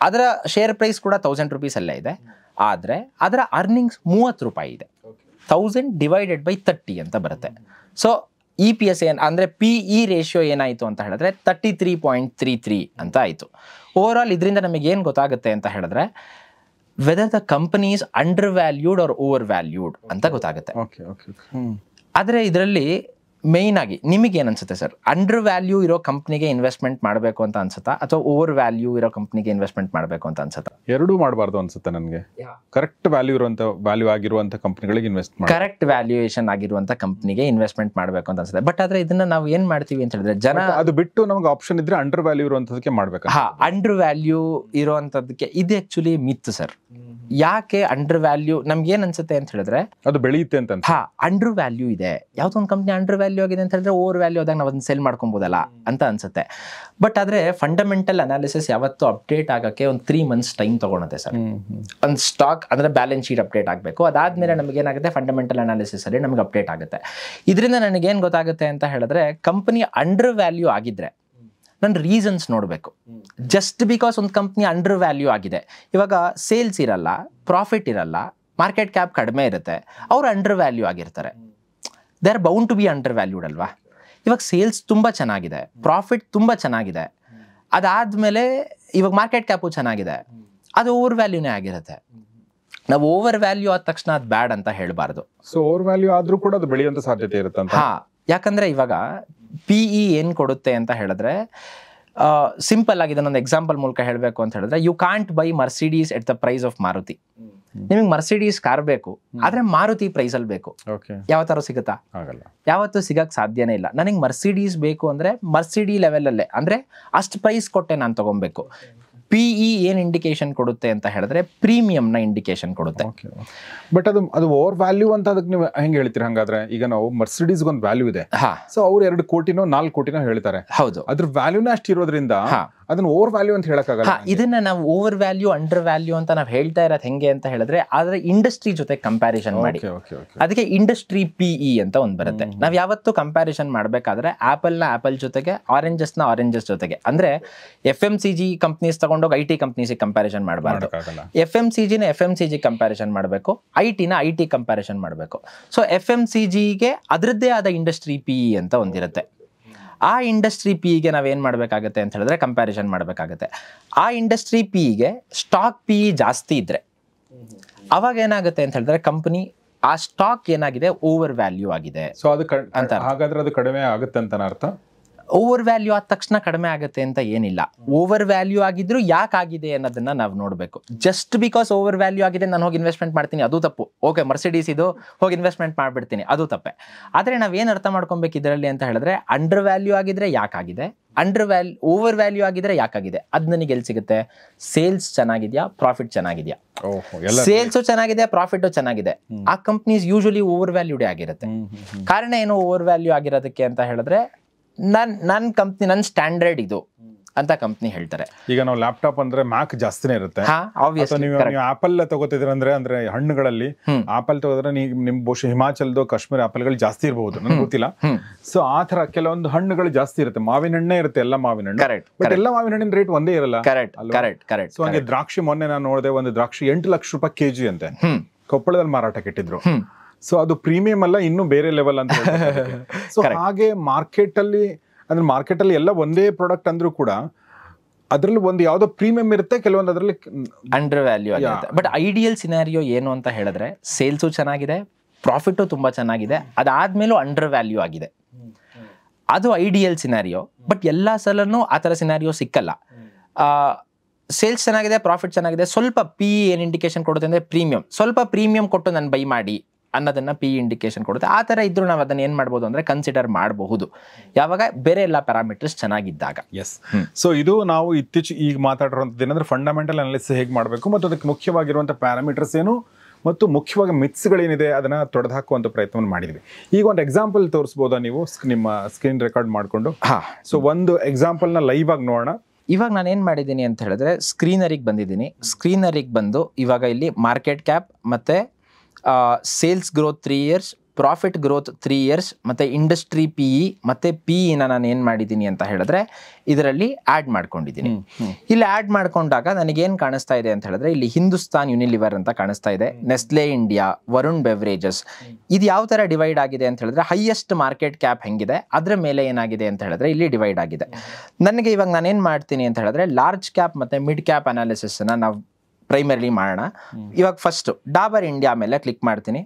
ಅದರ ಶೇರ್ ಪ್ರೈಸ್ ಕೂಡ 1000 rupees ಅಲ್ಲೇ ಇದೆ, ಆದರೆ ಅದರ ಅರ್ನಿಂಗ್ಸ್ 30 ರೂಪಾಯಿ ಇದೆ. 1000 ಡಿವೈಡೆಡ್ ಬೈ 30 ಅಂತ ಬರುತ್ತೆ. ಸೊ EPS ಏನು ಅಂದರೆ PE ರೇಷಿಯೋ ಏನಾಯಿತು ಅಂತ ಹೇಳಿದ್ರೆ 33.33 ಅಂತ ಆಯಿತು. ಓವರ್ ಆಲ್ ಇದರಿಂದ ನಮಗೆ ಏನು ಗೊತ್ತಾಗುತ್ತೆ ಅಂತ ಹೇಳಿದ್ರೆ whether the company is undervalued or overvalued ಅಂತ ಗೊತ್ತಾಗುತ್ತೆ. ಆದರೆ ಇದರಲ್ಲಿ ಮೇಯ್ನ್ ಆಗಿ ನಿಮಗೆ ಏನು ಅನ್ಸುತ್ತೆ ಸರ್? ಅಂಡರ್ ವ್ಯಾಲ್ಯೂ ಇರೋ ಕಂಪ್ನಿಗೆ ಇನ್ವೆಸ್ಟ್ಮೆಂಟ್ ಮಾಡಬೇಕು ಅಂತ ಅನ್ಸುತ್ತಾ, ಅಥವಾ ಓವರ್ ವ್ಯಾಲ್ಯೂ ಇರೋ ಕಂಪ್ನಿಗೆ ಇನ್ವೆಸ್ಟ್ಮೆಂಟ್ ಮಾಡಬೇಕು ಅಂತ ಅನ್ಸುತ್ತಾ? ಎರಡೂ ಮಾಡಬಾರ್ದು ಅನ್ಸುತ್ತೆ ನನಗೆ. ಕರೆಕ್ಟ್ ವ್ಯಾಲ್ಯೂ ಆಗಿರುವಂತ ಕಂಪ್ನಿಗಳಿಗೆ ಇನ್ವೆಸ್ಟ್ ಮಾಡಿ, ಕರೆಕ್ಟ್ ವ್ಯಾಲ್ಯೂಯೇಷನ್ ಆಗಿರುವಂತ ಕಂಪ್ನಿಗೆ ಇನ್ವೆಸ್ಟ್ಮೆಂಟ್ ಮಾಡಬೇಕು ಅಂತ ಅನ್ಸುತ್ತೆ. ಬಟ್ ಆದ್ರೆ ಇದನ್ನ ನಾವು ಏನ್ ಮಾಡ್ತೀವಿ ಅಂತ ಹೇಳಿದ್ರೆ ಜನ ಅದು ಬಿಟ್ಟು ನಮಗೆ ಆಪ್ಷನ್ ಇದ್ರೆ ಅಂಡರ್ ವ್ಯಾಲ್ಯೂ ಇರುವಂತದಕ್ಕೆ ಮಾಡ್ಬೇಕು. ಅಂಡರ್ ವ್ಯಾಲ್ಯೂ ಇರುವಂತದಕ್ಕೆ ಇದು ಆಕ್ಚುಲಿ ಮಿತ್ ಸರ್. ಯಾಕೆ ಅಂಡರ್ ವ್ಯಾಲ್ಯೂ ನಮ್ಗೆ ಏನ್ ಅನ್ಸುತ್ತೆ ಅಂತ ಹೇಳಿದ್ರೆ ಅದು ಬೆಳೆಯುತ್ತೆ ಅಂತ. ಅಂಡರ್ ವ್ಯಾಲ್ಯೂ ಇದೆ, ಯಾವ್ದೋ ಒಂದು ಕಂಪ್ನಿ ಅಂಡರ್ ವ್ಯಾಲ್ಯೂ ಆಗಿದೆ ಅಂತ ಹೇಳಿದ್ರೆ ಓವರ್ ವ್ಯಾಲ್ಯೂ ಆದಾಗ ನಾವು ಅದನ್ನ ಸೆಲ್ ಮಾಡ್ಕೊಬೋದಲ್ಲ ಅಂತ ಅನ್ಸುತ್ತೆ. ಬಟ್ ಆದ್ರೆ ಫಂಡಮೆಂಟಲ್ ಅನಾಲಿಸಿಸ್ ಯಾವತ್ತು ಅಪ್ಡೇಟ್ ಆಗಕ್ಕೆ ಒಂದು 3 months ಟೈಮ್ ತಗೊಳುತ್ತೆ ಸರ್. ಒಂದು ಸ್ಟಾಕ್ ಅಂದ್ರೆ ಬ್ಯಾಲೆನ್ಸ್ ಶೀಟ್ ಅಪ್ಡೇಟ್ ಆಗಬೇಕು, ಅದಾದ್ಮೇಲೆ ನಮಗೆ ಏನಾಗುತ್ತೆ ಫಂಡಮೆಂಟಲ್ ಅನಾಲಿಸಿಸ್ ಅಲ್ಲಿ ನಮಗೆ ಅಪ್ಡೇಟ್ ಆಗುತ್ತೆ. ಇದರಿಂದ ನನಗೇನು ಗೊತ್ತಾಗುತ್ತೆ ಅಂತ ಹೇಳಿದ್ರೆ ಕಂಪನಿ ಅಂಡರ್ ವ್ಯಾಲ್ಯೂ ಆಗಿದ್ರೆ ನನ್ನ ರೀಸನ್ಸ್ ನೋಡಬೇಕು. ಜಸ್ಟ್ ಬಿಕಾಸ್ ಒಂದು ಕಂಪ್ನಿ ಅಂಡರ್ ವ್ಯಾಲ್ಯೂ ಆಗಿದೆ, ಇವಾಗ ಸೇಲ್ಸ್ ಇರಲ್ಲ, ಪ್ರಾಫಿಟ್ ಇರಲ್ಲ, ಮಾರ್ಕೆಟ್ ಕ್ಯಾಪ್ ಕಡಿಮೆ ಇರುತ್ತೆ, ಅವ್ರು ಅಂಡರ್ ವ್ಯಾಲ್ಯೂ ಆಗಿರ್ತಾರೆ. They are bound to be undervalued ಅಲ್ವಾ? ಇವಾಗ ಸೇಲ್ಸ್ ತುಂಬ ಚೆನ್ನಾಗಿದೆ, ಪ್ರಾಫಿಟ್ ತುಂಬ ಚೆನ್ನಾಗಿದೆ, ಅದಾದಮೇಲೆ ಇವಾಗ ಮಾರ್ಕೆಟ್ ಕ್ಯಾಪು ಚೆನ್ನಾಗಿದೆ, ಅದು ಓವರ್ ವ್ಯಾಲ್ಯೂನೇ ಆಗಿರುತ್ತೆ. ನಾವು ಓವರ್ ವ್ಯಾಲ್ಯೂ ಆದ ತಕ್ಷಣ ಅದು ಬ್ಯಾಡ್ ಅಂತ ಹೇಳಬಾರ್ದು. ಸೊ ಓವರ್ ವ್ಯಾಲ್ಯೂ ಆದ್ರೂ ಕೂಡ ಅದು ಬೆಳೆಯುವಂತ ಸಾಧ್ಯತೆ ಇರುತ್ತೆ ಅಂತ. ಯಾಕಂದ್ರೆ ಇವಾಗ PE ಏನು ಕೊಡುತ್ತೆ ಅಂತ ಹೇಳಿದ್ರೆ ಸಿಂಪಲ್ ಆಗಿ ಇದನ್ನೊಂದು ಎಕ್ಸಾಂಪಲ್ ಮೂಲಕ ಹೇಳಬೇಕು ಅಂತ ಹೇಳಿದ್ರೆ you can't buy Mercedes at the price of Maruti. ನಿಮಗೆ ಮರ್ಸಿಡೀಸ್ ಕಾರ್ ಬೇಕು, ಆದ್ರೆ ಮಾರುತಿ ಪ್ರೈಸ್ ಅಲ್ಲಿ ಬೇಕು. ಯಾವತ್ತಾರು ಸಿಗುತ್ತಾ? ಯಾವತ್ತೂ ಸಿಗಕ್ ಸಾಧ್ಯನೇ ಇಲ್ಲ. ನನಗೆ ಮರ್ಸಿಡೀಸ್ ಬೇಕು ಅಂದ್ರೆ ಮರ್ಸಿಡಿ ಲೆವೆಲ್ ಅಲ್ಲೇ, ಅಂದ್ರೆ ಅಷ್ಟು ಪ್ರೈಸ್ ಕೊಟ್ಟೆ ನಾನು ತಗೊಬೇಕು. PE ಏನ್ ಇಂಡಿಕೇಶನ್ ಕೊಡುತ್ತೆ ಅಂತ ಹೇಳಿದ್ರೆ ಪ್ರೀಮಿಯಂ ನ ಇಂಡಿಕೇಶನ್ ಕೊಡುತ್ತೆ. ಬಟ್ ಅದು ಓವರ್ ವ್ಯಾಲ್ಯೂ ಅಂತ ಅದಕ್ಕೆ ನೀವು ಹೆಂಗೆ ಹೇಳ್ತೀರಿ? ಹಂಗಾದ್ರೆ ಈಗ ನಾವು ಮರ್ಸಿಡೀಸ್ ಒಂದು ವ್ಯಾಲ್ಯೂ ಇದೆ, ಸೊ ಅವ್ರು 2 ಕೋಟಿನೋ 4 ಕೋಟಿನೋ ಹೇಳ್ತಾರೆ. ಹೌದು, ಅದ್ರ ವ್ಯಾಲ್ಯೂನೇ ಅಷ್ಟು ಇರೋದ್ರಿಂದ ಅದನ್ನ ಓವರ್ ವ್ಯಾಲ್ಯೂ ಅಂತ ಹೇಳಕ್ಕಾಗಲ್ಲ. ಇದನ್ನ ನಾವು ಓವರ್ ವ್ಯಾಲ್ಯೂ ಅಂಡರ್ ವ್ಯಾಲ್ಯೂ ಅಂತ ನಾವು ಹೇಳ್ತಾ ಇರೋದು ಹೆಂಗೆ ಅಂತ ಹೇಳಿದ್ರೆ ಆದ್ರೆ ಇಂಡಸ್ಟ್ರಿ ಜೊತೆ ಕಂಪ್ಯಾರಿಸನ್ ಮಾಡಿ. ಅದಕ್ಕೆ ಇಂಡಸ್ಟ್ರಿ PE ಅಂತ ಒಂದು ಬರುತ್ತೆ. ನಾವ್ ಯಾವತ್ತೂ ಕಂಪ್ಯಾರಿಸನ್ ಮಾಡ್ಬೇಕಾದ್ರೆ ಆಪಲ್ ನ ಆಪಲ್ ಜೊತೆಗೆ, ಆರೆಂಜಸ್ ನ ಆರೆಂಜಸ್ ಜೊತೆಗೆ, ಅಂದ್ರೆ FMCG ಕಂಪ್ನೀಸ್ ತಗೊಂಡೋಗಿ IT ಕಂಪ್ನೀಸ್ ಕಂಪ್ಯಾರಿಸನ್ ಮಾಡಬಾರ್ದು. FMCG ನ FMCG ಕಂಪ್ಯಾರಿಸನ್ ಮಾಡಬೇಕು, IT ನ IT ಕಂಪ್ಯಾರಿಸನ್ ಮಾಡಬೇಕು. ಸೊ FMCG ಗೆ ಅದರದ್ದೇ ಆದ ಇಂಡಸ್ಟ್ರಿ PE ಅಂತ ಒಂದಿರುತ್ತೆ. ಆ ಇಂಡಸ್ಟ್ರಿ PEಗೆ ನಾವೇನು ಮಾಡಬೇಕಾಗತ್ತೆ ಅಂತ ಹೇಳಿದ್ರೆ ಕಂಪ್ಯಾರಿಸನ್ ಮಾಡಬೇಕಾಗತ್ತೆ. ಆ ಇಂಡಸ್ಟ್ರಿ PEಗೆ ಸ್ಟಾಕ್ PE ಜಾಸ್ತಿ ಇದ್ರೆ ಅವಾಗ ಏನಾಗುತ್ತೆ ಅಂತ ಹೇಳಿದ್ರೆ ಕಂಪನಿ ಆ ಸ್ಟಾಕ್ ಏನಾಗಿದೆ ಓವರ್ ವ್ಯಾಲ್ಯೂ ಆಗಿದೆ. ಸೊ ಅದು ಅಂತ ಹಾಗಾದ್ರೆ ಅದು ಕಡಿಮೆ ಆಗುತ್ತೆ ಅಂತ ಅರ್ಥ. ಓವರ್ ವ್ಯಾಲ್ಯೂ ಆದ ತಕ್ಷಣ ಕಡಿಮೆ ಆಗುತ್ತೆ ಅಂತ ಏನಿಲ್ಲ. ಓವರ್ ವ್ಯಾಲ್ಯೂ ಆಗಿದ್ರು ಯಾಕೆ ಆಗಿದೆ ಅನ್ನೋದನ್ನ ನಾವು ನೋಡಬೇಕು. ಜಸ್ಟ್ ಬಿಕಾಸ್ ಓವರ್ ವ್ಯಾಲ್ಯೂ ಆಗಿದೆ ನಾನು ಹೋಗಿ ಇನ್ವೆಸ್ಟ್ಮೆಂಟ್ ಮಾಡ್ತೀನಿ, ಅದು ತಪ್ಪು. ಓಕೆ, ಮರ್ಸಿಡೀಸ್ ಇದು ಹೋಗಿ ಇನ್ವೆಸ್ಟ್ಮೆಂಟ್ ಮಾಡಿಬಿಡ್ತೀನಿ, ಅದು ತಪ್ಪೆ. ಆದರೆ ನಾವೇನು ಅರ್ಥ ಮಾಡ್ಕೊಬೇಕು ಇದರಲ್ಲಿ ಅಂತ ಹೇಳಿದ್ರೆ ಅಂಡರ್ ವ್ಯಾಲ್ಯೂ ಆಗಿದ್ರೆ ಯಾಕಾಗಿದೆ, ಓವರ್ ವ್ಯಾಲ್ಯೂ ಆಗಿದ್ರೆ ಯಾಕಾಗಿದೆ. ಅದು ನನಗೆ ಎಲ್ಲಿ ಸಿಗುತ್ತೆ? ಸೇಲ್ಸ್ ಚೆನ್ನಾಗಿದೆಯಾ, ಪ್ರಾಫಿಟ್ ಚೆನ್ನಾಗಿದೆಯಾ? ಸೇಲ್ಸು ಚೆನ್ನಾಗಿದೆ, ಪ್ರಾಫಿಟ್ ಚೆನ್ನಾಗಿದೆ, ಆ ಕಂಪ್ನೀಸ್ ಯೂಶಲಿ ಓವರ್ ವ್ಯಾಲ್ಯೂಡೇ ಆಗಿರುತ್ತೆ. ಕಾರಣ ಏನು ಓವರ್ ವ್ಯಾಲ್ಯೂ ಆಗಿರೋದಕ್ಕೆ ಅಂತ ಹೇಳಿದ್ರೆ ನನ್ನ ಕಂಪ್ನಿ ನನ್ನ ಸ್ಟ್ಯಾಂಡರ್ಡ್ ಇದು ಅಂತ ಕಂಪ್ನಿ ಹೇಳ್ತಾರೆ. ಈಗ ನಾವು ಲ್ಯಾಪ್ಟಾಪ್ ಅಂದ್ರೆ ಮ್ಯಾಕ್ ಜಾಸ್ತಿನೇ ಇರುತ್ತೆ. ನೀವು ಆಪಲ್ ತಗೋತಿದ್ರ ಅಂದ್ರೆ ಹಣ್ಣುಗಳಲ್ಲಿ ಆಪಲ್ ತಗೋದ್ರೆ ನಿಮ್ ಬಹುಶಃ ಹಿಮಾಚಲ್ದು ಕಾಶ್ಮೀರ ಆಪಲ್ಗಳು ಜಾಸ್ತಿ ಇರಬಹುದು, ನನ್ಗೆ ಗೊತ್ತಿಲ್ಲ. ಸೊ ಆ ತರ ಕೆಲವೊಂದು ಹಣ್ಣುಗಳು ಜಾಸ್ತಿ ಇರುತ್ತೆ. ಮಾವಿನ ಹಣ್ಣೆ ಇರುತ್ತೆ, ಎಲ್ಲ ಮಾವಿನ ಹಣ್ಣು, ಬಟ್ ಎಲ್ಲ ಮಾವಿನ ಹಣ್ಣಿನ ರೇಟ್ ಒಂದೇ ಇರಲ್ಲ. ಸೊ ಹಂಗೆ ದ್ರಾಕ್ಷಿ, ಮೊನ್ನೆ ನಾನು ನೋಡಿದೆ, ಒಂದು ದ್ರಾಕ್ಷಿ 8 ಲಕ್ಷ ರೂಪಾಯಿ ಕೆಜಿ ಅಂತೆ ಕೊಪ್ಪಳದಲ್ಲಿ ಮಾರಾಟಕ್ಕೆ ಇಟ್ಟಿದ್ರು. ಸೊ ಅದು ಪ್ರೀಮಿಯಂ ಅಲ್ಲ, ಇನ್ನೂ ಬೇರೆ ಲೆವೆಲ್ ಅಂತ. ಸೊ ಹಾಗೆ ಮಾರ್ಕೆಟ್ ಅಲ್ಲಿ ಎಲ್ಲ ಒಂದೇ ಪ್ರಾಡಕ್ಟ್ ಅಂದ್ರೂ ಕೂಡ ಅದ್ರಲ್ಲಿ ಒಂದು ಯಾವ್ದೋ ಪ್ರೀಮಿಯಂ ಇರುತ್ತೆ, ಕೆಲವೊಂದು ಅದರಲ್ಲಿ ಅಂಡರ್ ವ್ಯಾಲ್ಯೂ ಆಗಿರುತ್ತೆ. ಬಟ್ ಐಡಿಯಲ್ ಸಿನಾರಿಯೋ ಏನು ಅಂತ ಹೇಳಿದ್ರೆ ಸೇಲ್ಸು ಚೆನ್ನಾಗಿದೆ, ಪ್ರಾಫಿಟು ತುಂಬಾ ಚೆನ್ನಾಗಿದೆ, ಅದಾದ್ಮೇಲೂ ಅಂಡರ್ ವ್ಯಾಲ್ಯೂ ಆಗಿದೆ. ಅದು ಐಡಿಯಲ್ ಸಿನಾರಿಯೋ. ಬಟ್ ಎಲ್ಲಾ ಸಲನೂ ಆ ಥರ ಸಿನಾರಿಯೋ ಸಿಕ್ಕಲ್ಲ. ಸೇಲ್ಸ್ ಚೆನ್ನಾಗಿದೆ, ಪ್ರಾಫಿಟ್ ಚೆನ್ನಾಗಿದೆ, ಸ್ವಲ್ಪ PE ಏನು ಇಂಡಿಕೇಶನ್ ಕೊಡುತ್ತೆ ಅಂದ್ರೆ ಪ್ರೀಮಿಯಂ, ಸ್ವಲ್ಪ ಪ್ರೀಮಿಯಂ ಕೊಟ್ಟು ನಾನು ಬೈ ಮಾಡಿ ಅನ್ನೋದನ್ನ PE ಇಂಡಿಕೇಶನ್ ಕೊಡುತ್ತೆ. ಆ ಥರ ಇದ್ರೂ ನಾವು ಅದನ್ನ ಏನು ಮಾಡ್ಬೋದು ಅಂದ್ರೆ ಕನ್ಸಿಡರ್ ಮಾಡಬಹುದು, ಯಾವಾಗ ಬೇರೆ ಎಲ್ಲ ಪ್ಯಾರಾಮೀಟರ್ಸ್ ಚೆನ್ನಾಗಿದ್ದಾಗ. ಎಸ್. ಸೊ ಇದು ನಾವು ಈಗ ಮಾತಾಡಿರೋಂಥದ್ದು ಏನಂದ್ರೆ ಫಂಡಮೆಂಟಲ್ ಅನಾಲಿಸಿಸ್ ಹೇಗೆ ಮಾಡಬೇಕು ಮತ್ತು ಅದಕ್ಕೆ ಮುಖ್ಯವಾಗಿರುವಂಥ ಪ್ಯಾರಾಮೀಟರ್ಸ್ ಏನು ಮತ್ತು ಮುಖ್ಯವಾಗಿ ಮಿತ್ಸ್ಗಳೇನಿದೆ ಅದನ್ನ ತೊಡೆದು ಹಾಕುವಂಥ ಪ್ರಯತ್ನವನ್ನು ಮಾಡಿದ್ವಿ. ಈಗ ಒಂದು ಎಕ್ಸಾಂಪಲ್ ತೋರಿಸ್ಬೋದಾ ನೀವು ನಿಮ್ಮ ಸ್ಕ್ರೀನ್ ರೆಕಾರ್ಡ್ ಮಾಡಿಕೊಂಡು? ಸೊ ಒಂದು ಎಕ್ಸಾಂಪಲ್ನ ಲೈವ್ ಆಗಿ ನೋಡೋಣ. ಇವಾಗ ನಾನು ಏನು ಮಾಡಿದ್ದೀನಿ ಅಂತ ಹೇಳಿದ್ರೆ ಸ್ಕ್ರೀನರಿಗೆ ಬಂದಿದ್ದೀನಿ. ಸ್ಕ್ರೀನರಿಗೆ ಬಂದು ಇವಾಗ ಇಲ್ಲಿ ಮಾರ್ಕೆಟ್ ಕ್ಯಾಪ್ ಮತ್ತು sales growth 3 years, profit growth 3 years ಮತ್ತು ಇಂಡಸ್ಟ್ರಿ ಪಿ ಇ ಮತ್ತು ಪಿ ಇನ ನಾನು ಏನು ಮಾಡಿದ್ದೀನಿ ಅಂತ ಹೇಳಿದ್ರೆ ಇದರಲ್ಲಿ ಆ್ಯಡ್ ಮಾಡ್ಕೊಂಡಿದ್ದೀನಿ. ಇಲ್ಲಿ ಆ್ಯಡ್ ಮಾಡ್ಕೊಂಡಾಗ ನನಗೇನು ಕಾಣಿಸ್ತಾ ಇದೆ ಅಂತ ಹೇಳಿದ್ರೆ ಇಲ್ಲಿ ಹಿಂದೂಸ್ತಾನ್ ಯುನಿಲಿವರ್ ಅಂತ ಕಾಣಿಸ್ತಾ ಇದೆ, ನೆಸ್ಲೆ ಇಂಡಿಯಾ, ವರುಣ್ ಬೆವರೇಜಸ್. ಇದು ಯಾವ ಥರ ಡಿವೈಡ್ ಆಗಿದೆ ಅಂತ ಹೇಳಿದ್ರೆ ಹೈಯೆಸ್ಟ್ ಮಾರ್ಕೆಟ್ ಕ್ಯಾಪ್ ಹೆಂಗಿದೆ ಅದರ ಮೇಲೆ ಏನಾಗಿದೆ ಅಂತ ಹೇಳಿದ್ರೆ ಇಲ್ಲಿ ಡಿವೈಡ್ ಆಗಿದೆ. ನನಗೆ ಇವಾಗ ನಾನೇನು ಮಾಡ್ತೀನಿ ಅಂತ ಹೇಳಿದ್ರೆ ಲಾರ್ಜ್ ಕ್ಯಾಪ್ ಮತ್ತು ಮಿಡ್ ಕ್ಯಾಪ್ ಅನಾಲಿಸಿಸನ್ನು ನಾವು ಪ್ರೈಮರಿಲಿ ಮಾಡೋಣ. ಇವಾಗ ಫಸ್ಟು ಡಾಬರ್ ಇಂಡಿಯಾ ಮೇಲೆ ಕ್ಲಿಕ್ ಮಾಡ್ತೀನಿ.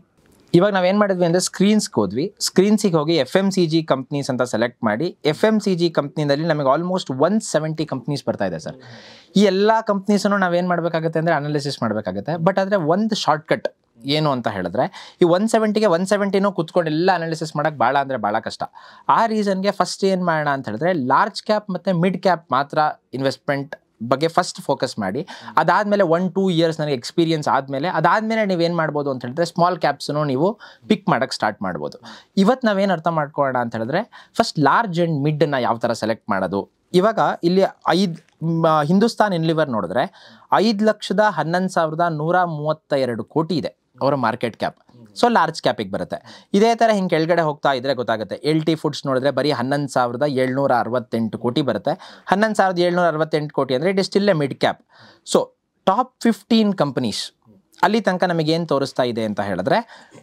ಇವಾಗ ನಾವೇನು ಮಾಡಿದ್ವಿ ಅಂದರೆ ಸ್ಕ್ರೀನ್ಸ್ಗೆ ಹೋದ್ವಿ. ಸ್ಕ್ರೀನ್ಸಿಗೆ ಹೋಗಿ FMCG ಕಂಪ್ನೀಸ್ ಅಂತ ಸೆಲೆಕ್ಟ್ ಮಾಡಿ FMCG ಕಂಪ್ನಿನಲ್ಲಿ ನಮಗೆ ಆಲ್ಮೋಸ್ಟ್ 170 ಕಂಪ್ನೀಸ್ ಬರ್ತಾ ಇದೆ ಸರ್. ಈ ಎಲ್ಲ ಕಂಪ್ನೀಸನ್ನು ನಾವೇನು ಮಾಡಬೇಕಾಗುತ್ತೆ ಅಂದರೆ ಅನಾಲಿಸಿಸ್ ಮಾಡಬೇಕಾಗುತ್ತೆ. ಬಟ್ ಆದರೆ ಒಂದು ಶಾರ್ಟ್ಕಟ್ ಏನು ಅಂತ ಹೇಳಿದ್ರೆ ಈ 170ಗೆ 170ನೂ ಕೂತ್ಕೊಂಡು ಎಲ್ಲ ಅನಾಲಿಸಿಸ್ ಮಾಡೋಕ್ಕೆ ಭಾಳ ಅಂದರೆ ಭಾಳ ಕಷ್ಟ. ಆ ರೀಸನ್ಗೆ ಫಸ್ಟ್ ಏನು ಮಾಡೋಣ ಅಂತ ಹೇಳಿದ್ರೆ ಲಾರ್ಜ್ ಕ್ಯಾಪ್ ಮತ್ತು ಮಿಡ್ ಕ್ಯಾಪ್ ಮಾತ್ರ ಇನ್ವೆಸ್ಟ್ಮೆಂಟ್ ಬಗ್ಗೆ ಫಸ್ಟ್ ಫೋಕಸ್ ಮಾಡಿ, ಅದಾದಮೇಲೆ 1-2 years ನನಗೆ ಎಕ್ಸ್ಪೀರಿಯನ್ಸ್ ಆದಮೇಲೆ ಅದಾದಮೇಲೆ ನೀವೇನು ಮಾಡ್ಬೋದು ಅಂತ ಹೇಳಿದ್ರೆ ಸ್ಮಾಲ್ ಕ್ಯಾಪ್ಸನ್ನು ನೀವು ಪಿಕ್ ಮಾಡೋಕ್ಕೆ ಸ್ಟಾರ್ಟ್ ಮಾಡ್ಬೋದು. ಇವತ್ತು ನಾವೇನು ಅರ್ಥ ಮಾಡ್ಕೊಳ್ಳೋಣ ಅಂತ ಹೇಳಿದ್ರೆ ಫಸ್ಟ್ ಲಾರ್ಜ್ ಆ್ಯಂಡ್ ಮಿಡ್ನ ಯಾವ ಥರ ಸೆಲೆಕ್ಟ್ ಮಾಡೋದು. ಇವಾಗ ಇಲ್ಲಿ ಹಿಂದೂಸ್ತಾನ್ ಯುನಿಲಿವರ್ ನೋಡಿದ್ರೆ 5,11,132 ಕೋಟಿ ಇದೆ ಅವರ ಮಾರ್ಕೆಟ್ ಕ್ಯಾಪ್. ಸೊ ಲಾರ್ಜ್ ಕ್ಯಾಪಿಗೆ ಬರುತ್ತೆ. ಇದೇ ಥರ ಹಿಂಗೆ ಕೆಳಗಡೆ ಹೋಗ್ತಾ ಇದ್ದರೆ ಗೊತ್ತಾಗುತ್ತೆ. LT ಫುಡ್ಸ್ ನೋಡಿದ್ರೆ ಬರೀ 11,768 ಕೋಟಿ ಬರುತ್ತೆ. 11,768 ಕೋಟಿ ಅಂದರೆ it is still A mid cap. So top 15 companies ಅಲ್ಲಿ ತನಕ ನಮಗೇನು ತೋರಿಸ್ತಾ ಇದೆ ಅಂತ ಹೇಳಿದ್ರೆ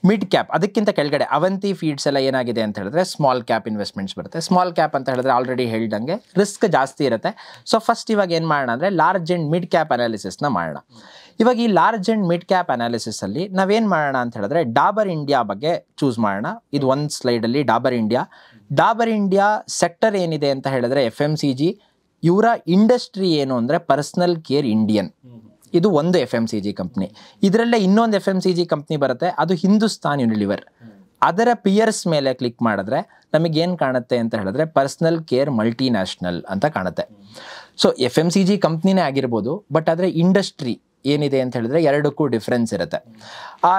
ಮಿಡ್ ಕ್ಯಾಪ್. ಅದಕ್ಕಿಂತ ಕೆಳಗಡೆ ಅವಂತಿ ಫೀಡ್ಸ್ ಎಲ್ಲ ಏನಾಗಿದೆ ಅಂತ ಹೇಳಿದ್ರೆ ಸ್ಮಾಲ್ ಕ್ಯಾಪ್ ಇನ್ವೆಸ್ಟ್ಮೆಂಟ್ಸ್ ಬರುತ್ತೆ. ಸ್ಮಾಲ್ ಕ್ಯಾಪ್ ಅಂತ ಹೇಳಿದ್ರೆ ಆಲ್ರೆಡಿ ಹೇಳ್ದಂಗೆ ರಿಸ್ಕ್ ಜಾಸ್ತಿ ಇರುತ್ತೆ. ಸೊ ಫಸ್ಟ್ ಇವಾಗ ಏನು ಮಾಡೋಣ ಅಂದರೆ ಲಾರ್ಜ್ ಆ್ಯಂಡ್ ಮಿಡ್ ಕ್ಯಾಪ್ ಅನಾಲಿಸಿಸ್ನ ಮಾಡೋಣ. ಇವಾಗ ಈ ಲಾರ್ಜ್ ಆ್ಯಂಡ್ ಮಿಡ್ ಕ್ಯಾಪ್ ಅನಾಲಿಸಿಸಲ್ಲಿ ನಾವೇನು ಮಾಡೋಣ ಅಂತ ಹೇಳಿದ್ರೆ ಡಾಬರ್ ಇಂಡಿಯಾ ಬಗ್ಗೆ ಚೂಸ್ ಮಾಡೋಣ. ಇದು ಒಂದು ಸ್ಲೈಡಲ್ಲಿ ಡಾಬರ್ ಇಂಡಿಯಾ ಸೆಕ್ಟರ್ ಏನಿದೆ ಅಂತ ಹೇಳಿದ್ರೆ FMCG, ಇವರ ಇಂಡಸ್ಟ್ರಿ ಏನು ಅಂದರೆ ಪರ್ಸನಲ್ ಕೇರ್ ಇಂಡಿಯನ್. ಇದು ಒಂದು FMCG ಕಂಪ್ನಿ. ಇದರಲ್ಲೇ ಇನ್ನೊಂದು FMCG ಕಂಪ್ನಿ ಬರುತ್ತೆ, ಅದು ಹಿಂದೂಸ್ತಾನ್ ಯುನಿಲಿವರ್. ಅದರ ಪಿಯರ್ಸ್ ಮೇಲೆ ಕ್ಲಿಕ್ ಮಾಡಿದ್ರೆ ನಮಗೇನು ಕಾಣುತ್ತೆ ಅಂತ ಹೇಳಿದ್ರೆ ಪರ್ಸನಲ್ ಕೇರ್ ಮಲ್ಟಿನ್ಯಾಷನಲ್ ಅಂತ ಕಾಣುತ್ತೆ. ಸೊ FMCG ಕಂಪ್ನಿನೇ ಆಗಿರ್ಬೋದು, ಬಟ್ ಆದರೆ ಇಂಡಸ್ಟ್ರಿ ಏನಿದೆ ಅಂತ ಹೇಳಿದ್ರೆ ಎರಡಕ್ಕೂ ಡಿಫ್ರೆನ್ಸ್ ಇರುತ್ತೆ. ಆ